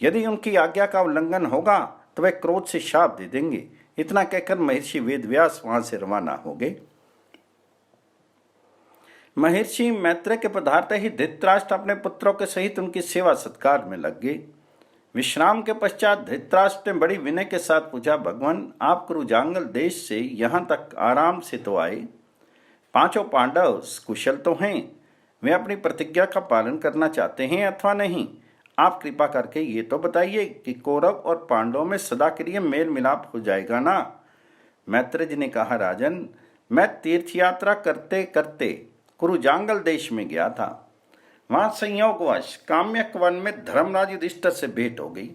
यदि उनकी आज्ञा का उल्लंघन होगा तो वे क्रोध से शाप दे देंगे। इतना कहकर महर्षि वेदव्यास वहां से रवाना हो गए। महर्षि मैत्रेय के पधारते ही धृतराष्ट्र अपने पुत्रों के सहित उनकी सेवा सत्कार में लग गए। विश्राम के पश्चात धृतराष्ट्र ने बड़ी विनय के साथ पूछा, भगवान, आप कुरुजांगल देश से यहाँ तक आराम से तो आए। पांचों पांडव कुशल तो हैं। वे अपनी प्रतिज्ञा का पालन करना चाहते हैं अथवा नहीं? आप कृपा करके ये तो बताइए कि कौरव और पांडवों में सदा के लिए मेल मिलाप हो जाएगा ना? मैत्रेय जी ने कहा, राजन, मैं तीर्थ यात्रा करते करते कुरुजांगल देश में गया था। वहां संयोगवश काम्यक वन में धर्मराज युधिष्ठिर से भेंट हो गई।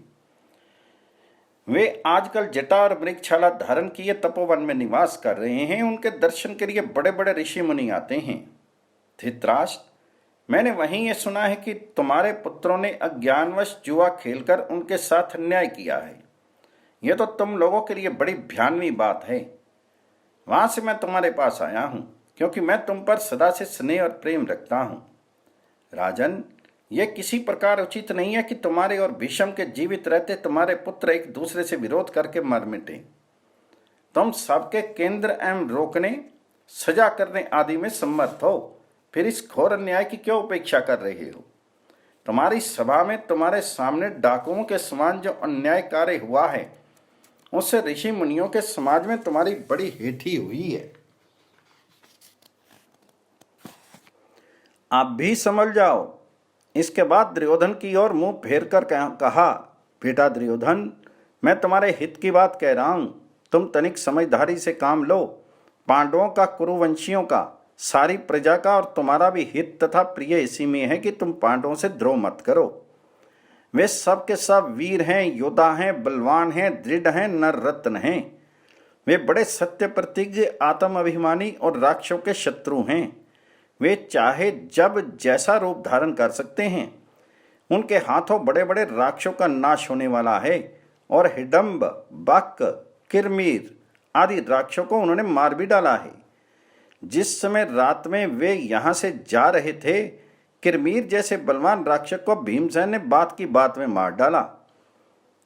वे आजकल जटा और मृगशाला धारण किए तपोवन में निवास कर रहे हैं। उनके दर्शन के लिए बड़े बड़े ऋषि मुनि आते हैं। धृतराष्ट्र, मैंने वहीं ये सुना है कि तुम्हारे पुत्रों ने अज्ञानवश जुआ खेलकर उनके साथ अन्याय किया है। यह तो तुम लोगों के लिए बड़ी भयानवी बात है। वहां से मैं तुम्हारे पास आया हूं क्योंकि मैं तुम पर सदा से स्नेह और प्रेम रखता हूं। राजन, यह किसी प्रकार उचित नहीं है कि तुम्हारे और भीष्म के जीवित रहते तुम्हारे पुत्र एक दूसरे से विरोध करके मर मिटे। तुम सबके केंद्र एवं रोकने, सजा करने आदि में सम्मत हो, फिर इस घोर अन्याय की क्यों उपेक्षा कर रहे हो? तुम्हारी सभा में तुम्हारे सामने डाकुओं के समान जो अन्याय कार्य हुआ है उससे ऋषि मुनियों के समाज में तुम्हारी बड़ी हेठी हुई है। आप भी समझ जाओ। इसके बाद दुर्योधन की ओर मुंह फेर कर कहा, बेटा दुर्योधन, मैं तुम्हारे हित की बात कह रहा हूं। तुम तनिक समझदारी से काम लो। पांडवों का, कुरुवंशियों का, सारी प्रजा का और तुम्हारा भी हित तथा प्रिय इसी में है कि तुम पांडवों से द्रोह मत करो। वे सब के सब वीर हैं, योद्धा हैं, बलवान हैं, दृढ़ हैं, नर रत्न हैं। वे बड़े सत्य प्रतिज्ञ, आत्म अभिमानी और राक्षसों के शत्रु हैं। वे चाहे जब जैसा रूप धारण कर सकते हैं। उनके हाथों बड़े बड़े राक्षसों का नाश होने वाला है और हिडम्ब, बक, किरमीर आदि राक्षसों को उन्होंने मार भी डाला है। जिस समय रात में वे यहाँ से जा रहे थे, किरमीर जैसे बलवान राक्षस को भीमसेन ने बात की बात में मार डाला।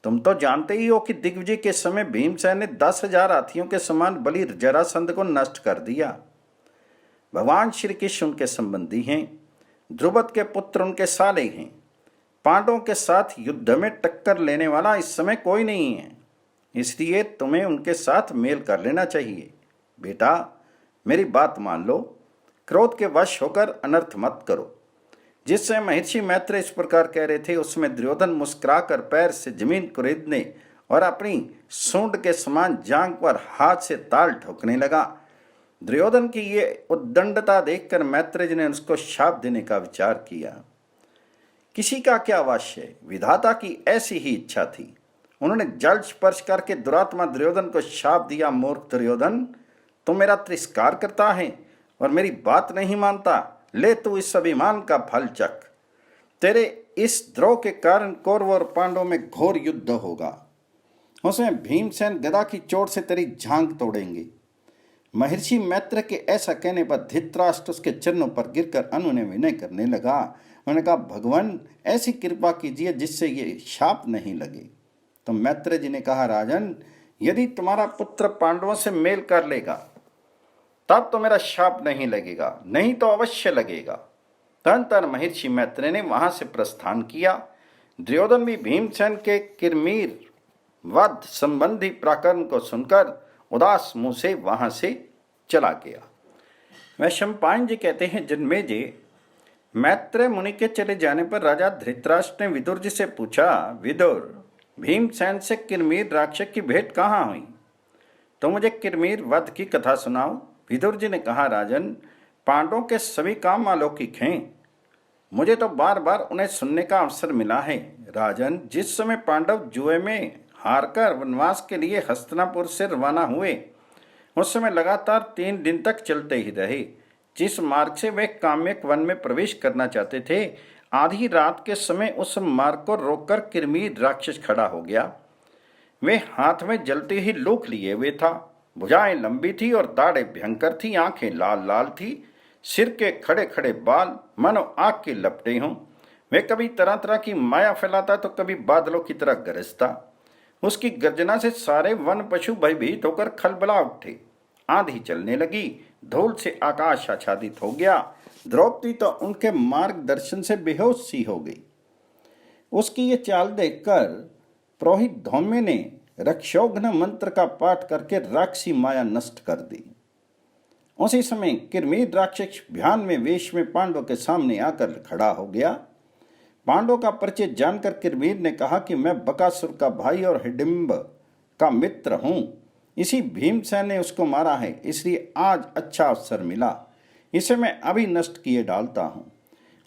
तुम तो जानते ही हो कि दिग्विजय के समय भीमसेन ने 10,000 हाथियों के समान बलि जरासंध को नष्ट कर दिया। भगवान श्री कृष्ण उनके संबंधी हैं। ध्रुपद के पुत्र उनके साले हैं। पांडवों के साथ युद्ध में टक्कर लेने वाला इस समय कोई नहीं है, इसलिए तुम्हें उनके साथ मेल कर लेना चाहिए। बेटा, मेरी बात मान लो, क्रोध के वश होकर अनर्थ मत करो। जिस समय महर्षि मैत्रेय इस प्रकार कह रहे थे, उसमें दुर्योधन मुस्कुराकर पैर से जमीन कुरेदने और अपनी सूंड के समान जांघ पर हाथ से ताल ठोकने लगा। दुर्योधन की ये उद्दंडता देखकर मैत्रेय जी ने उसको शाप देने का विचार किया। किसी का क्या वश है, विधाता की ऐसी ही इच्छा थी। उन्होंने जल स्पर्श करके दुरात्मा दुर्योधन को शाप दिया। मूर्ख दुर्योधन, तू मेरा तिरस्कार करता है और मेरी बात नहीं मानता। ले तू इस अभिमान का फल चख। तेरे इस द्रोह के कारण कौरवों और पांडवों में घोर युद्ध होगा। उसमें भीमसेन गदा की चोट से तेरी झांग तोड़ेंगे। महर्षि मैत्रेय के ऐसा कहने पर धृतराष्ट्र उसके चरणों पर गिरकर अनुनय विनय करने लगा। उन्होंने कहा, भगवान ऐसी कृपा कीजिए जिससे ये शाप नहीं लगे। तो मैत्रेय जी ने कहा, राजन, यदि तुम्हारा पुत्र पांडवों से मेल कर लेगा तब तो मेरा शाप नहीं लगेगा, नहीं तो अवश्य लगेगा। तदनंतर महर्षि मैत्रेय ने वहां से प्रस्थान किया। दुर्योधन भी भीमसेन के किरमीर वध संबंधी प्रकरण को सुनकर उदास मुंह से वहां से चला गया। वैशंपायन जी कहते हैं, जन्मेजय, मैत्रेय मुनि के चले जाने पर राजा धृतराष्ट्र ने विदुर जी से पूछा, विदुर, भीमसेन से किरमीर राक्षस की भेंट कहाँ हुई? तो मुझे किरमीर वध की कथा सुनाओ। विदुर जी ने कहा, राजन, पांडवों के सभी काम अलौकिक हैं। मुझे तो बार बार उन्हें सुनने का अवसर मिला है। राजन, जिस समय पांडव जुए में हारकर वनवास के लिए हस्तिनापुर से रवाना हुए, उस समय लगातार 3 दिन तक चलते ही रहे। जिस मार्ग से वे काम्यक वन में प्रवेश करना चाहते थे, आधी रात के समय उस मार्ग को रोककर किरमीर राक्षस खड़ा हो गया। वे हाथ में जलती हुई लूक लिए हुए था। भुजाएं लंबी थी और दाढ़ें भयंकर थी। आंखें लाल लाल थी। सिर के खड़े खड़े बाल मानो आग की लपटें हों। वे कभी तरह तरह की माया फैलाता तो कभी बादलों की तरह गरजता। उसकी गर्जना से सारे वन पशु भयभीत होकर खलबला उठे। आंधी चलने लगी। धूल से आकाश आच्छादित हो गया। द्रौपदी तो उनके मार्गदर्शन से बेहोश सी हो गई। उसकी ये चाल देखकर पुरोहित धौम्य ने रक्षोघ्न मंत्र का पाठ करके राक्षसी माया नष्ट कर दी। उसी समय किरमीर राक्षस ध्यान में वेश में पांडवों के सामने आकर खड़ा हो गया। पांडवों का परिचय जानकर किरमीर ने कहा कि मैं बकासुर का भाई और हिडिंब का मित्र हूं। इसी भीमसेन ने उसको मारा है, इसलिए आज अच्छा अवसर मिला। इसे मैं अभी नष्ट किए डालता हूं।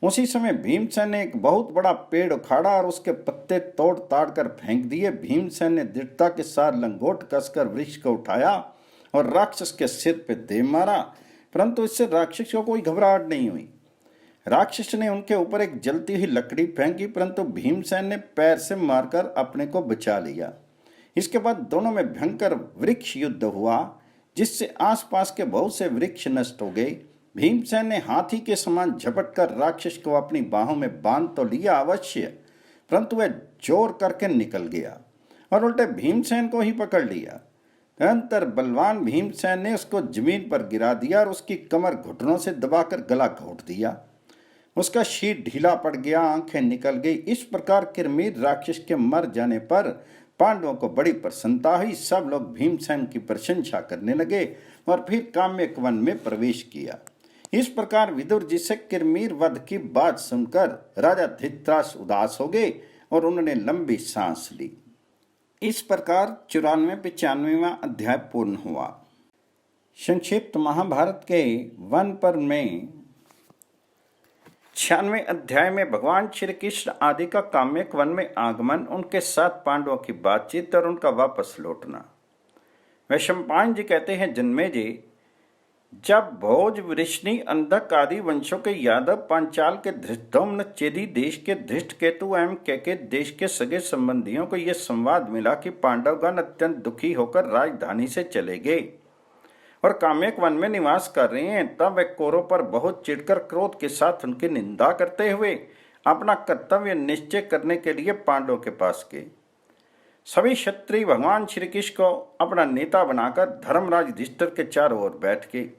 उसी समय भीमसेन ने एक बहुत बड़ा पेड़ उखाड़ा और उसके पत्ते तोड़ ताड़ कर फेंक दिए। भीमसेन ने दृढ़ता के साथ लंगोट कसकर वृक्ष को उठाया और राक्षस के सिर पे दे मारा, परंतु इससे राक्षस को कोई घबराहट नहीं हुई। राक्षस ने उनके ऊपर एक जलती हुई लकड़ी फेंकी, परंतु भीमसेन ने पैर से मारकर अपने को बचा लिया। इसके बाद दोनों में भयंकर वृक्ष युद्ध हुआ, जिससे आसपास के बहुत से वृक्ष नष्ट हो गए। भीमसेन ने हाथी के समान झपट कर राक्षस को अपनी बाहों में बांध तो लिया अवश्य, परंतु वह जोर करके निकल गया और उल्टे भीमसेन को ही पकड़ लिया। तदनंतर बलवान भीमसेन ने उसको जमीन पर गिरा दिया और उसकी कमर घुटनों से दबाकर गला घोंट दिया। उसका शीर ढीला पड़ गया, आंखें निकल गई। इस प्रकार किरमीर राक्षस के मर जाने पर पांडवों को बड़ी प्रसन्नता हुई। सब लोग भीमसेन की प्रशंसा करने लगे और फिर काम्यक वन में प्रवेश किया। इस प्रकार विदुर जी से किरमीर वध की बात सुनकर राजा धृतराष्ट्र उदास हो गए और उन्होंने लंबी सांस ली। इस प्रकार 94-95वां अध्याय पूर्ण हुआ। संक्षिप्त महाभारत के वन पर्व में 96वें अध्याय में भगवान श्री कृष्ण आदि का काम्यक वन में आगमन, उनके साथ पांडवों की बातचीत और उनका वापस लौटना। वैशंपायन जी कहते हैं, जन्मेजय, जब भोज, वृष्णि, अंधक आदि वंशों के यादव, पांचाल के धृष्टद्युम्न, चेदी देश के धृष्टकेतु एवं कैकेय देश के सगे संबंधियों को यह संवाद मिला कि पांडवगण अत्यंत दुखी होकर राजधानी से चले गए और काम्यक वन में निवास कर रहे हैं, तब वे कौरवों पर बहुत चिढ़कर क्रोध के साथ उनकी निंदा करते हुए अपना कर्तव्य निश्चय करने के लिए पांडवों के पास गए। सभी क्षत्रिय भगवान श्री कृष्ण को अपना नेता बनाकर धर्मराज युधिष्ठिर के चारों ओर बैठ गए।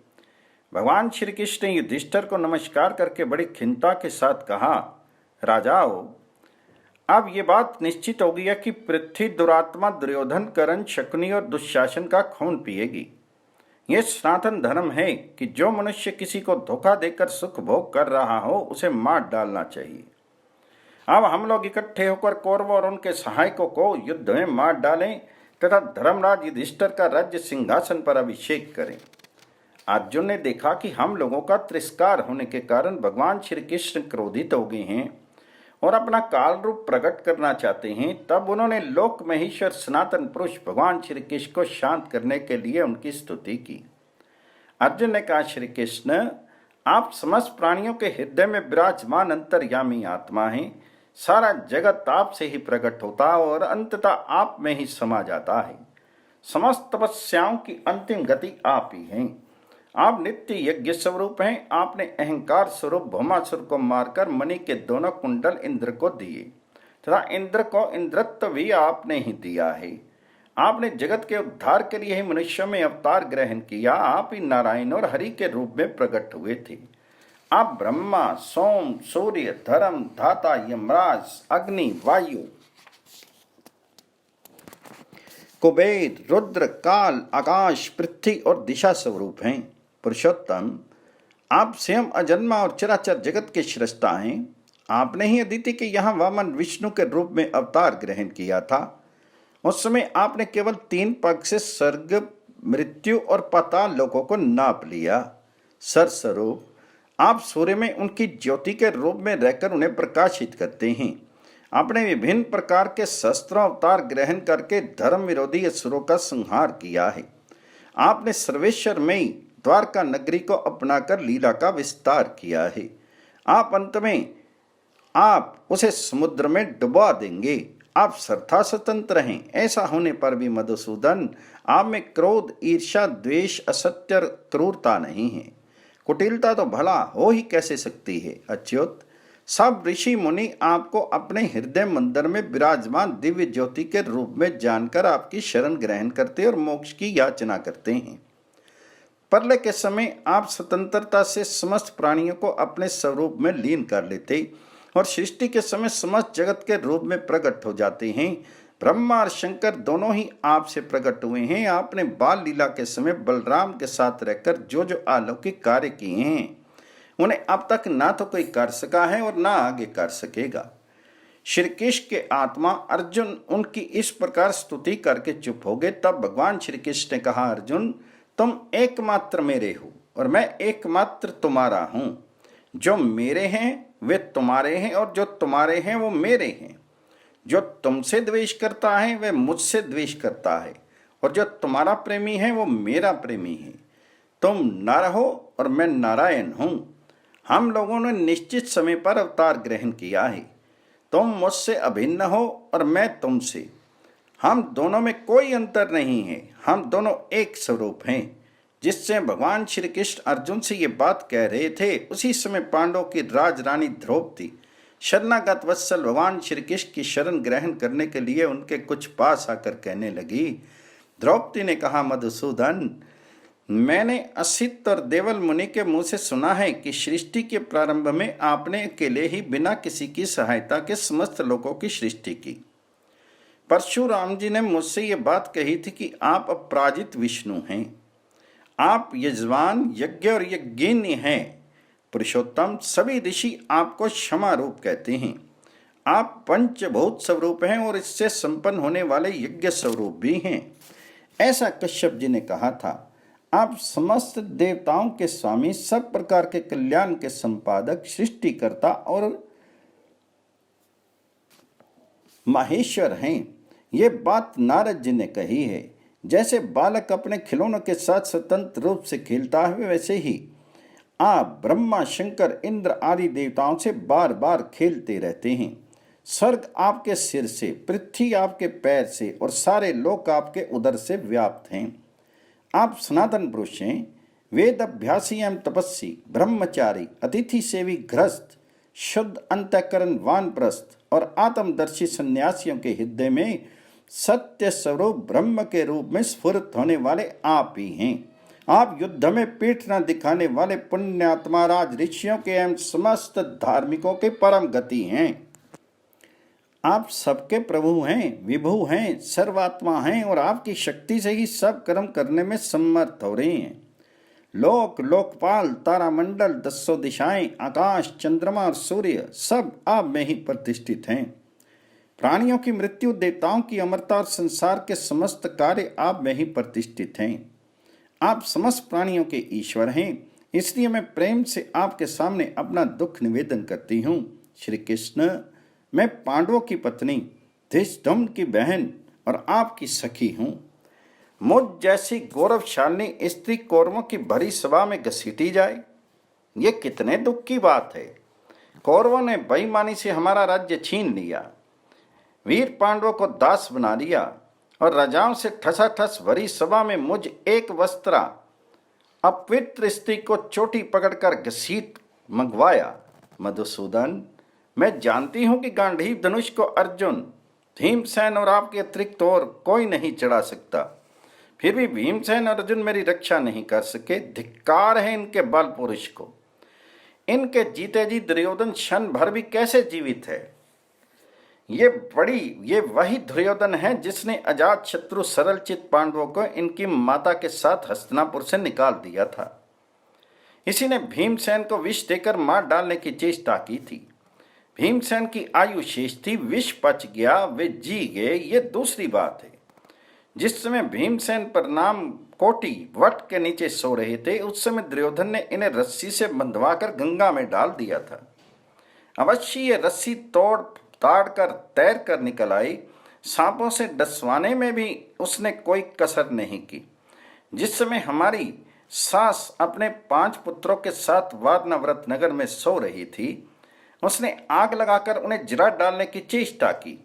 भगवान श्री कृष्ण ने युधिष्ठिर को नमस्कार करके बड़ी खिन्नता के साथ कहा, राजाओं, अब ये बात निश्चित हो गई है कि पृथ्वी दुरात्मा दुर्योधन, कर्ण, शकुनी और दुशासन का खून पिएगी। यह सनातन धर्म है कि जो मनुष्य किसी को धोखा देकर सुख भोग कर रहा हो उसे मार डालना चाहिए। अब हम लोग इकट्ठे होकर कौरवों और उनके सहायकों को युद्ध में मार डालें तथा धर्मराज युधिष्ठिर का राज्य सिंहासन पर अभिषेक करें। अर्जुन ने देखा कि हम लोगों का तिरस्कार होने के कारण भगवान श्री कृष्ण क्रोधित हो गए हैं और अपना काल रूप प्रकट करना चाहते हैं। तब उन्होंने लोक महेश्वर सनातन पुरुष भगवान श्री कृष्ण को शांत करने के लिए उनकी स्तुति की। अर्जुन ने कहा, श्री कृष्ण, आप समस्त प्राणियों के हृदय में विराजमान अंतर्यामी आत्मा हैं। सारा जगत आपसे ही प्रकट होता है और अंततः आप में ही समा जाता है। समस्त तपस्याओं की अंतिम गति आप ही हैं। आप नित्य यज्ञ स्वरूप हैं। आपने अहंकार स्वरूप भौमासुर को मारकर मणि के दोनों कुंडल इंद्र को दिए तथा इंद्र को इंद्रत्व भी आपने ही दिया है। आपने जगत के उद्धार के लिए ही मनुष्यों में अवतार ग्रहण किया। आप ही नारायण और हरि के रूप में प्रकट हुए थे। आप ब्रह्मा, सोम, सूर्य, धर्म, धाता, यमराज, अग्नि, वायु, कुबेर, रुद्र, काल, आकाश, पृथ्वी और दिशा स्वरूप हैं। पुरुषोत्तम, आप स्वयं अजन्मा और चराचर जगत के सृष्टा हैं। आपने ही अदिति के यहाँ वामन विष्णु के रूप में अवतार ग्रहण किया था। उस समय आपने केवल 3 पग से स्वर्ग, मृत्यु और पाताल लोकों को नाप लिया। सरस्वरूप, आप सूर्य में उनकी ज्योति के रूप में रहकर उन्हें प्रकाशित करते हैं। आपने विभिन्न प्रकार के शस्त्रों अवतार ग्रहण करके धर्म विरोधी असुरों का संहार किया है। आपने सर्वेश्वर में द्वारका नगरी को अपनाकर लीला का विस्तार किया है। आप अंत में आप उसे समुद्र में डुबा देंगे। आप सर्वथा स्वतंत्र हैं। ऐसा होने पर भी मधुसूदन, आप में क्रोध, ईर्ष्या, द्वेष, असत्य और क्रूरता नहीं है। कुटिलता तो भला हो ही कैसे सकती है। अच्युत, सब ऋषि मुनि आपको अपने हृदय मंदिर में विराजमान दिव्य ज्योति के रूप में जानकर आपकी शरण ग्रहण करते और मोक्ष की याचना करते हैं। प्रलय के समय आप स्वतंत्रता से समस्त प्राणियों को अपने स्वरूप में लीन कर लेते और सृष्टि के समय समस्त जगत के रूप में प्रकट हो जाते हैं। ब्रह्मा और शंकर दोनों ही आपसे प्रकट हुए हैं। आपने बाल लीला के समय बलराम के साथ रहकर जो जो अलौकिक कार्य किए हैं उन्हें अब तक ना तो कोई कर सका है और ना आगे कर सकेगा। श्री कृष्ण के आत्मा अर्जुन उनकी इस प्रकार स्तुति करके चुप हो गए। तब भगवान श्री कृष्ण ने कहा, अर्जुन, तुम एकमात्र मेरे हो और मैं एकमात्र तुम्हारा हूं। जो मेरे हैं वे तुम्हारे हैं और जो तुम्हारे हैं वो मेरे हैं। जो तुमसे द्वेष करता है वह मुझसे द्वेष करता है और जो तुम्हारा प्रेमी है वो मेरा प्रेमी है। तुम नर हो और मैं नारायण हूं। हम लोगों ने निश्चित समय पर अवतार ग्रहण किया है। तुम मुझसे अभिन्न हो और मैं तुमसे। हम दोनों में कोई अंतर नहीं है। हम दोनों एक स्वरूप हैं। जिससे भगवान श्री कृष्ण अर्जुन से ये बात कह रहे थे उसी समय पांडवों की राजरानी द्रौपदी शरणागत वत्सल भगवान श्री कृष्ण की शरण ग्रहण करने के लिए उनके कुछ पास आकर कहने लगी। द्रौपदी ने कहा, मधुसूदन, मैंने असित और देवल मुनि के मुंह से सुना है कि सृष्टि के प्रारंभ में आपने अकेले ही बिना किसी की सहायता के समस्त लोगों की सृष्टि की। परशुराम जी ने मुझसे ये बात कही थी कि आप अपराजित विष्णु हैं। आप यजमान, यज्ञ और यज्ञिनी हैं। पुरुषोत्तम, सभी ऋषि आपको क्षमा रूप कहते हैं। आप पंचभूत स्वरूप हैं और इससे संपन्न होने वाले यज्ञ स्वरूप भी हैं। ऐसा कश्यप जी ने कहा था। आप समस्त देवताओं के स्वामी, सब प्रकार के कल्याण के संपादक, सृष्टिकर्ता और माहेश्वर हैं। ये बात नारद जी ने कही है। जैसे बालक अपने खिलौनों के साथ स्वतंत्र रूप से खेलता है वैसे ही आप ब्रह्मा, शंकर, इंद्र आदि देवताओं से बार बार खेलते रहते हैं। स्वर्ग आपके सिर से, पृथ्वी आपके पैर से और सारे लोक आपके उदर से व्याप्त हैं। आप सनातन पुरुष हैं। वेद अभ्यासी एवं तपस्वी, ब्रह्मचारी, अतिथि सेवी गृहस्थ, शुद्ध अंतःकरण वानप्रस्थ और आत्मदर्शी सन्यासियों के हृदय में सत्य स्वरूप ब्रह्म के रूप में स्फुरित होने वाले आप ही हैं। आप युद्ध में पीठ न दिखाने वाले पुण्यात्मा राज ऋषियों के एवं समस्त धार्मिकों के परम गति हैं। आप सबके प्रभु हैं, विभु हैं, सर्वात्मा हैं और आपकी शक्ति से ही सब कर्म करने में समर्थ हो रहे हैं। लोक, लोकपाल, तारामंडल, दसों दिशाएं, आकाश, चंद्रमा और सूर्य सब आप में ही प्रतिष्ठित हैं। प्राणियों की मृत्यु, देवताओं की अमरता और संसार के समस्त कार्य आप में ही प्रतिष्ठित हैं। आप समस्त प्राणियों के ईश्वर हैं, इसलिए मैं प्रेम से आपके सामने अपना दुख निवेदन करती हूँ। श्री कृष्ण, मैं पांडवों की पत्नी, धृष्टद्युम्न की बहन और आपकी सखी हूँ। मुझ जैसी गौरवशालिनी स्त्री कौरवों की भरी सभा में घसीटी जाए, ये कितने दुख की बात है। कौरवों ने बेईमानी से हमारा राज्य छीन लिया, वीर पांडवों को दास बना लिया और राजाओं से ठसाठस भरी सभा में मुझ एक वस्त्रा अपवित्र स्त्री को चोटी पकड़कर घसीट मंगवाया। मधुसूदन, मैं जानती हूं कि गांडीव धनुष को अर्जुन, भीमसेन और आपके अतिरिक्त और कोई नहीं चढ़ा सकता, फिर भी भीमसेन और अर्जुन मेरी रक्षा नहीं कर सके। धिक्कार है इनके बल पुरुष को। इनके जीते जी दुर्योधन क्षण भर भी कैसे जीवित है। ये वही दुर्योधन है जिसने अजात शत्रु सरल चित पांडवों को इनकी माता के साथ हस्तिनापुर से निकाल दिया था। इसी ने भीमसेन को विष देकर मार डालने की चेष्टा की थी। भीमसेन की आयु शेष थी, विष पच गया, वे जी गए, ये दूसरी बात है। जिस समय भीमसेन पर नाम कोटि वट के नीचे सो रहे थे, उस समय दुर्योधन ने इन्हें रस्सी से बंधवाकर गंगा में डाल दिया था। अवश्य ये रस्सी तोड़ ताड़ कर तैर कर निकल आई। सांपों से डसवाने में भी उसने कोई कसर नहीं की। जिस समय हमारी सास अपने 5 पुत्रों के साथ वारनाव्रत नगर में सो रही थी, उसने आग लगाकर उन्हें जला डालने की चेष्टा की।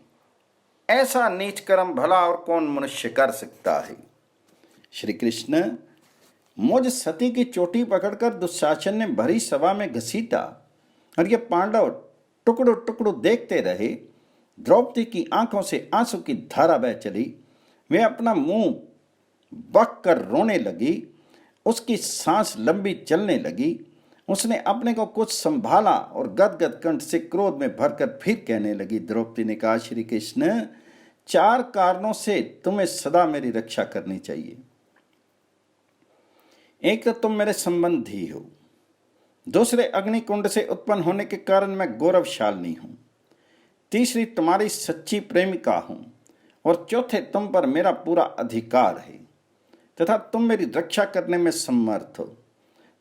ऐसा नीच कर्म भला और कौन मनुष्य कर सकता है। श्री कृष्ण, मुझ सती की चोटी पकड़कर दुशासन ने भरी सभा में घसीटा और ये पांडव टुकड़ों टुकड़ों देखते रहे। द्रौपदी की आंखों से आंसू की धारा बह चली। वे अपना मुंह बक कर रोने लगी। उसकी सांस लंबी चलने लगी। उसने अपने को कुछ संभाला और गदगद कंठ से क्रोध में भरकर फिर कहने लगी। द्रौपदी ने कहा, श्री कृष्ण, 4 कारणों से तुम्हें सदा मेरी रक्षा करनी चाहिए। एक तो तुम मेरे संबंधी हो, दूसरे अग्निकुंड से उत्पन्न होने के कारण मैं गौरवशालिनी हूं, तीसरी तुम्हारी सच्ची प्रेमिका हूं और चौथे तुम पर मेरा पूरा अधिकार है तथा तुम मेरी रक्षा करने में समर्थ हो।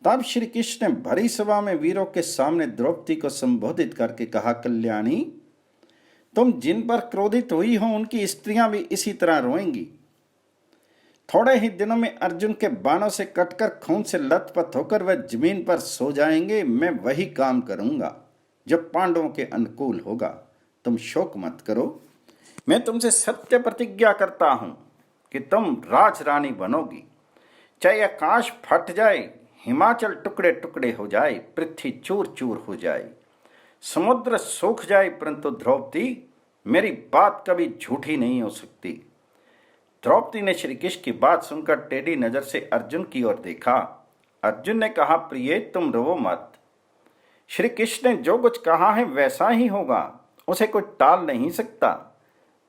तब श्री कृष्ण ने भरी सभा में वीरों के सामने द्रौपदी को संबोधित करके कहा, कल्याणी, तुम जिन पर क्रोधित हुई हो उनकी स्त्रियां भी इसी तरह रोएंगी। थोड़े ही दिनों में अर्जुन के बाणों से कटकर खून से लथपथ होकर वह जमीन पर सो जाएंगे। मैं वही काम करूंगा जो पांडवों के अनुकूल होगा। तुम शोक मत करो। मैं तुमसे सत्य प्रतिज्ञा करता हूं कि तुम राजरानी बनोगी। चाहे आकाश फट जाए, हिमाचल टुकड़े टुकड़े हो जाए, पृथ्वी चूर चूर हो जाए, समुद्र सूख जाए, परंतु द्रौपदी, मेरी बात कभी झूठी नहीं हो सकती। द्रौपदी ने श्री कृष्ण की बात सुनकर टेढ़ी नजर से अर्जुन की ओर देखा। अर्जुन ने कहा, प्रिय, तुम रो मत। श्री कृष्ण ने जो कुछ कहा है वैसा ही होगा, उसे कोई टाल नहीं सकता।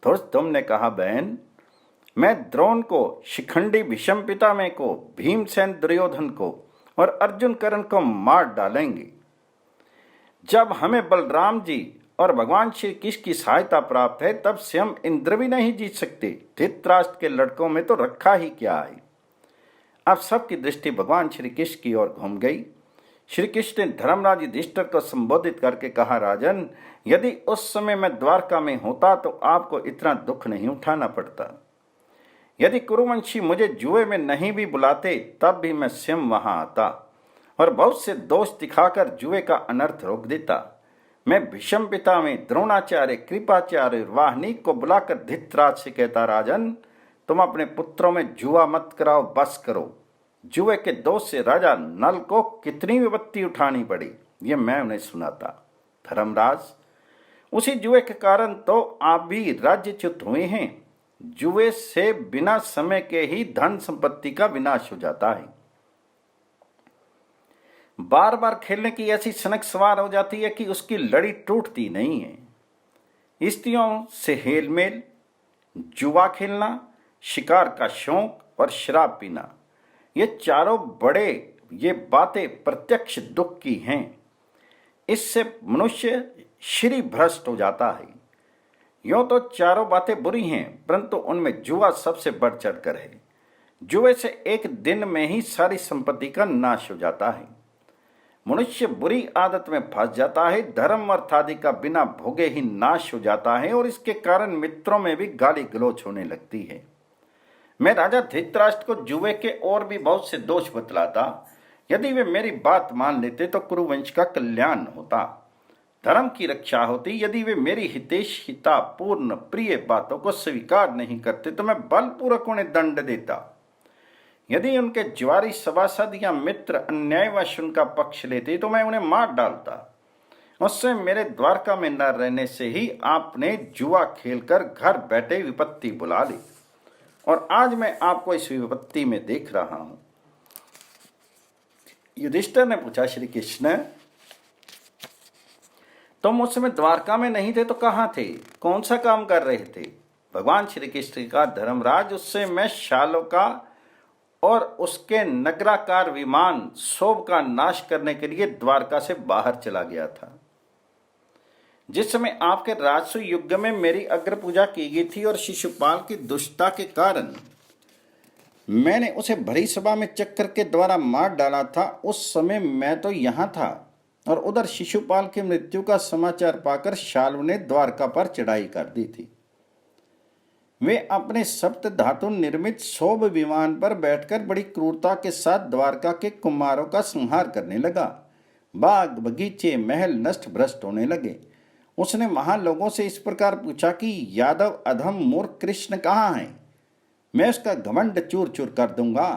धृष्टद्युम्न ने कहा, बहन, मैं द्रोण को, शिखंडी भीष्म पितामह को, भीमसेन दुर्योधन को और अर्जुन कर्ण को मार डालेंगे। जब हमें बलराम जी और भगवान श्री कृष्ण की सहायता प्राप्त है, तब स्वयं इंद्र भी नहीं जीत सकते। धृतराष्ट्र के लड़कों में तो रखा ही क्या है। अब सबकी दृष्टि भगवान श्री कृष्ण की ओर घूम गई। श्री कृष्ण ने धर्मराज युधिष्ठिर को संबोधित करके कहा, राजन, यदि उस समय मैं द्वारका में होता तो आपको इतना दुख नहीं उठाना पड़ता। यदि कुरुवंशी मुझे जुए में नहीं भी बुलाते, तब भी मैं स्वयं वहां आता और बहुत से दोष दिखाकर जुए का अनर्थ रोक देता। मैं भीष्म पितामह, द्रोणाचार्य, कृपाचार्य, वाहनीक को बुलाकर धृतराज से कहता, राजन, तुम अपने पुत्रों में जुआ मत कराओ, बस करो। जुए के दोष से राजा नल को कितनी विपत्ति उठानी पड़ी, ये मैं उन्हें सुनाता। धर्मराज, उसी जुए के कारण तो आप भी राज्यच्युत हुए हैं। जुए से बिना समय के ही धन संपत्ति का विनाश हो जाता है। बार बार खेलने की ऐसी सनक सवार हो जाती है कि उसकी लड़ी टूटती नहीं है। स्त्रियों से हेलमेल, जुआ खेलना, शिकार का शौक और शराब पीना, ये चारों ये बातें प्रत्यक्ष दुख की हैं। इससे मनुष्य श्री भ्रष्ट हो जाता है। यूं तो चारों बातें बुरी हैं, परंतु उनमें जुआ सबसे बढ़ चढ़कर है। जुए से एक दिन में ही सारी संपत्ति का नाश हो जाता है। मनुष्य बुरी आदत में फंस जाता है, धर्म अर्थ आदि का बिना भोगे ही नाश हो जाता है और इसके कारण मित्रों में भी गाली गलौच होने लगती है। मैं राजा धृतराष्ट्र को जुए के और भी बहुत से दोष बतलाता। यदि वे मेरी बात मान लेते तो कुरुवंश का कल्याण होता, धर्म की रक्षा होती। यदि वे मेरी हितैषिता पूर्ण प्रिय बातों को स्वीकार नहीं करते तो मैं बलपूर्वक उन्हें दंड देता। यदि उनके ज्वारी सभासद या मित्र अन्यायवश उनका पक्ष लेते तो मैं उन्हें मार डालता। उससे मेरे द्वारका में न रहने से ही आपने जुआ खेलकर घर बैठे विपत्ति बुला ली, और आज मैं आपको इस विपत्ति में देख रहा हूं। युधिष्ठिर ने पूछा, श्री कृष्ण, तुम उस समय द्वारका में नहीं थे तो कहां थे? कौन सा काम कर रहे थे? भगवान श्री कृष्ण का, धर्मराज, उससे मैं शालों का और उसके नगराकार विमान शोभ का नाश करने के लिए द्वारका से बाहर चला गया था। जिस समय आपके राजसु युग में मेरी अग्र पूजा की गई थी और शिशुपाल की दुष्टता के कारण मैंने उसे भरी सभा में चक्कर के द्वारा मार डाला था, उस समय मैं तो यहां था, और उधर शिशुपाल की मृत्यु का समाचार पाकर शाल्व ने द्वारका पर चढ़ाई कर दी थी। वे अपने सप्त धातु निर्मित शोभ विमान पर बैठकर बड़ी क्रूरता के साथ द्वारका के कुमारों का संहार करने लगा। बाग बगीचे महल नष्ट भ्रष्ट होने लगे। उसने वहां लोगों से इस प्रकार पूछा कि यादव अधम मूर्ख कृष्ण कहाँ है? मैं उसका घमंड चूर चूर कर दूंगा।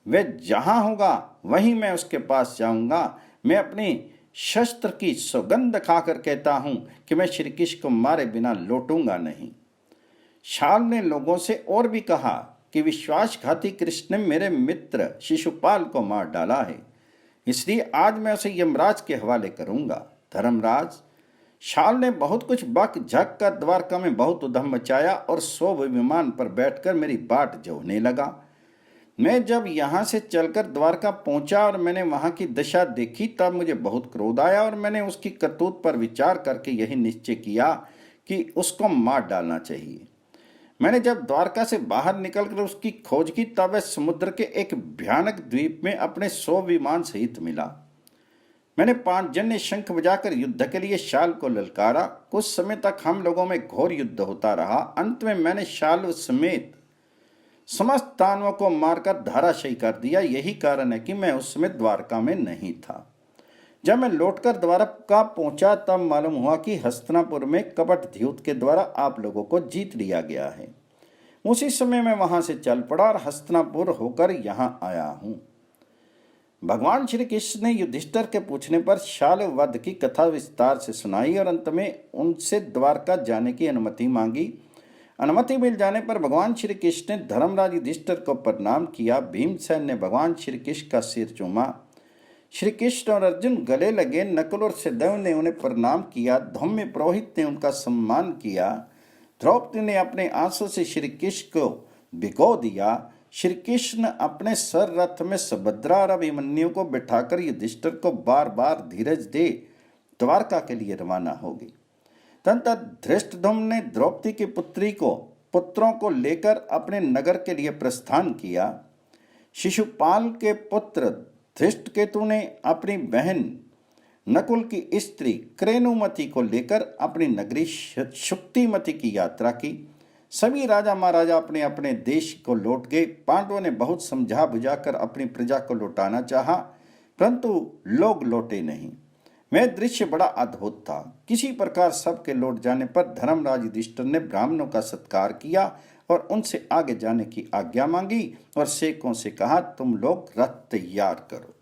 वे जहां होगा वहीं मैं उसके पास जाऊंगा। मैं अपनी शस्त्र की सौगंध खाकर कहता हूं कि मैं श्री कृष्ण को मारे बिना लौटूंगा नहीं। शाल ने लोगों से और भी कहा कि विश्वासघाती कृष्ण ने मेरे मित्र शिशुपाल को मार डाला है, इसलिए आज मैं उसे यमराज के हवाले करूंगा। धर्मराज, शाल ने बहुत कुछ बक झक कर द्वारका में बहुत उधम मचाया और शोभ विमान पर बैठकर मेरी बाट जोहने लगा। मैं जब यहाँ से चलकर द्वारका पहुंचा और मैंने वहां की दशा देखी, तब मुझे बहुत क्रोध आया और मैंने उसकी करतूत पर विचार करके यही निश्चय किया कि उसको मार डालना चाहिए। मैंने जब द्वारका से बाहर निकलकर उसकी खोज की, तब वह समुद्र के एक भयानक द्वीप में अपने 100 विमान सहित मिला। मैंने 5 जन्य शंख बजाकर युद्ध के लिए शाल को ललकारा। कुछ समय तक हम लोगों में घोर युद्ध होता रहा। अंत में मैंने शाल समेत समस्त दानवों को मारकर धराशायी कर दिया। यही कारण है कि मैं उस समय द्वारका में नहीं था। जब मैं लौटकर द्वारका पहुंचा, तब मालूम हुआ कि हस्तिनापुर में कपट द्यूत के द्वारा आप लोगों को जीत लिया गया है। उसी समय मैं वहां से चल पड़ा और हस्तिनापुर होकर यहां आया हूं। भगवान श्री कृष्ण ने युधिष्ठिर के पूछने पर शाल वध की कथा विस्तार से सुनाई और अंत में उनसे द्वारका जाने की अनुमति मांगी। अनुमति मिल जाने पर भगवान श्री कृष्ण ने धर्मराज युधिष्ठिर को प्रणाम किया। भीमसेन ने भगवान श्री कृष्ण का सिर चूमा। श्री कृष्ण और अर्जुन गले लगे। नकुल और सहदेव ने उन्हें प्रणाम किया। धौम्य पुरोहित ने उनका सम्मान किया। द्रौपदी ने अपने आंसू से श्री कृष्ण को भिगो दिया। श्री कृष्ण अपने सर रथ में सुभद्रा और अभिमन्यु को बिठाकर युधिष्ठिर को बार बार धीरज दे द्वारका के लिए रवाना हो गई। तदंतर धृष्टद्युम्न ने द्रौपदी की पुत्रों को लेकर अपने नगर के लिए प्रस्थान किया। शिशुपाल के पुत्र धृष्टकेतु ने अपनी बहन नकुल की स्त्री क्रेनुमति को लेकर अपनी नगरी शुक्तिमति की यात्रा की। सभी राजा महाराजा अपने अपने देश को लौट गए। पांडवों ने बहुत समझा बुझाकर अपनी प्रजा को लौटाना चाहा, परंतु लोग लौटे नहीं। वह दृश्य बड़ा अद्भुत था। किसी प्रकार सबके लौट जाने पर धर्मराज युधिष्ठिर ने ब्राह्मणों का सत्कार किया और उनसे आगे जाने की आज्ञा मांगी और सेवकों से कहा, तुम लोग रथ तैयार करो।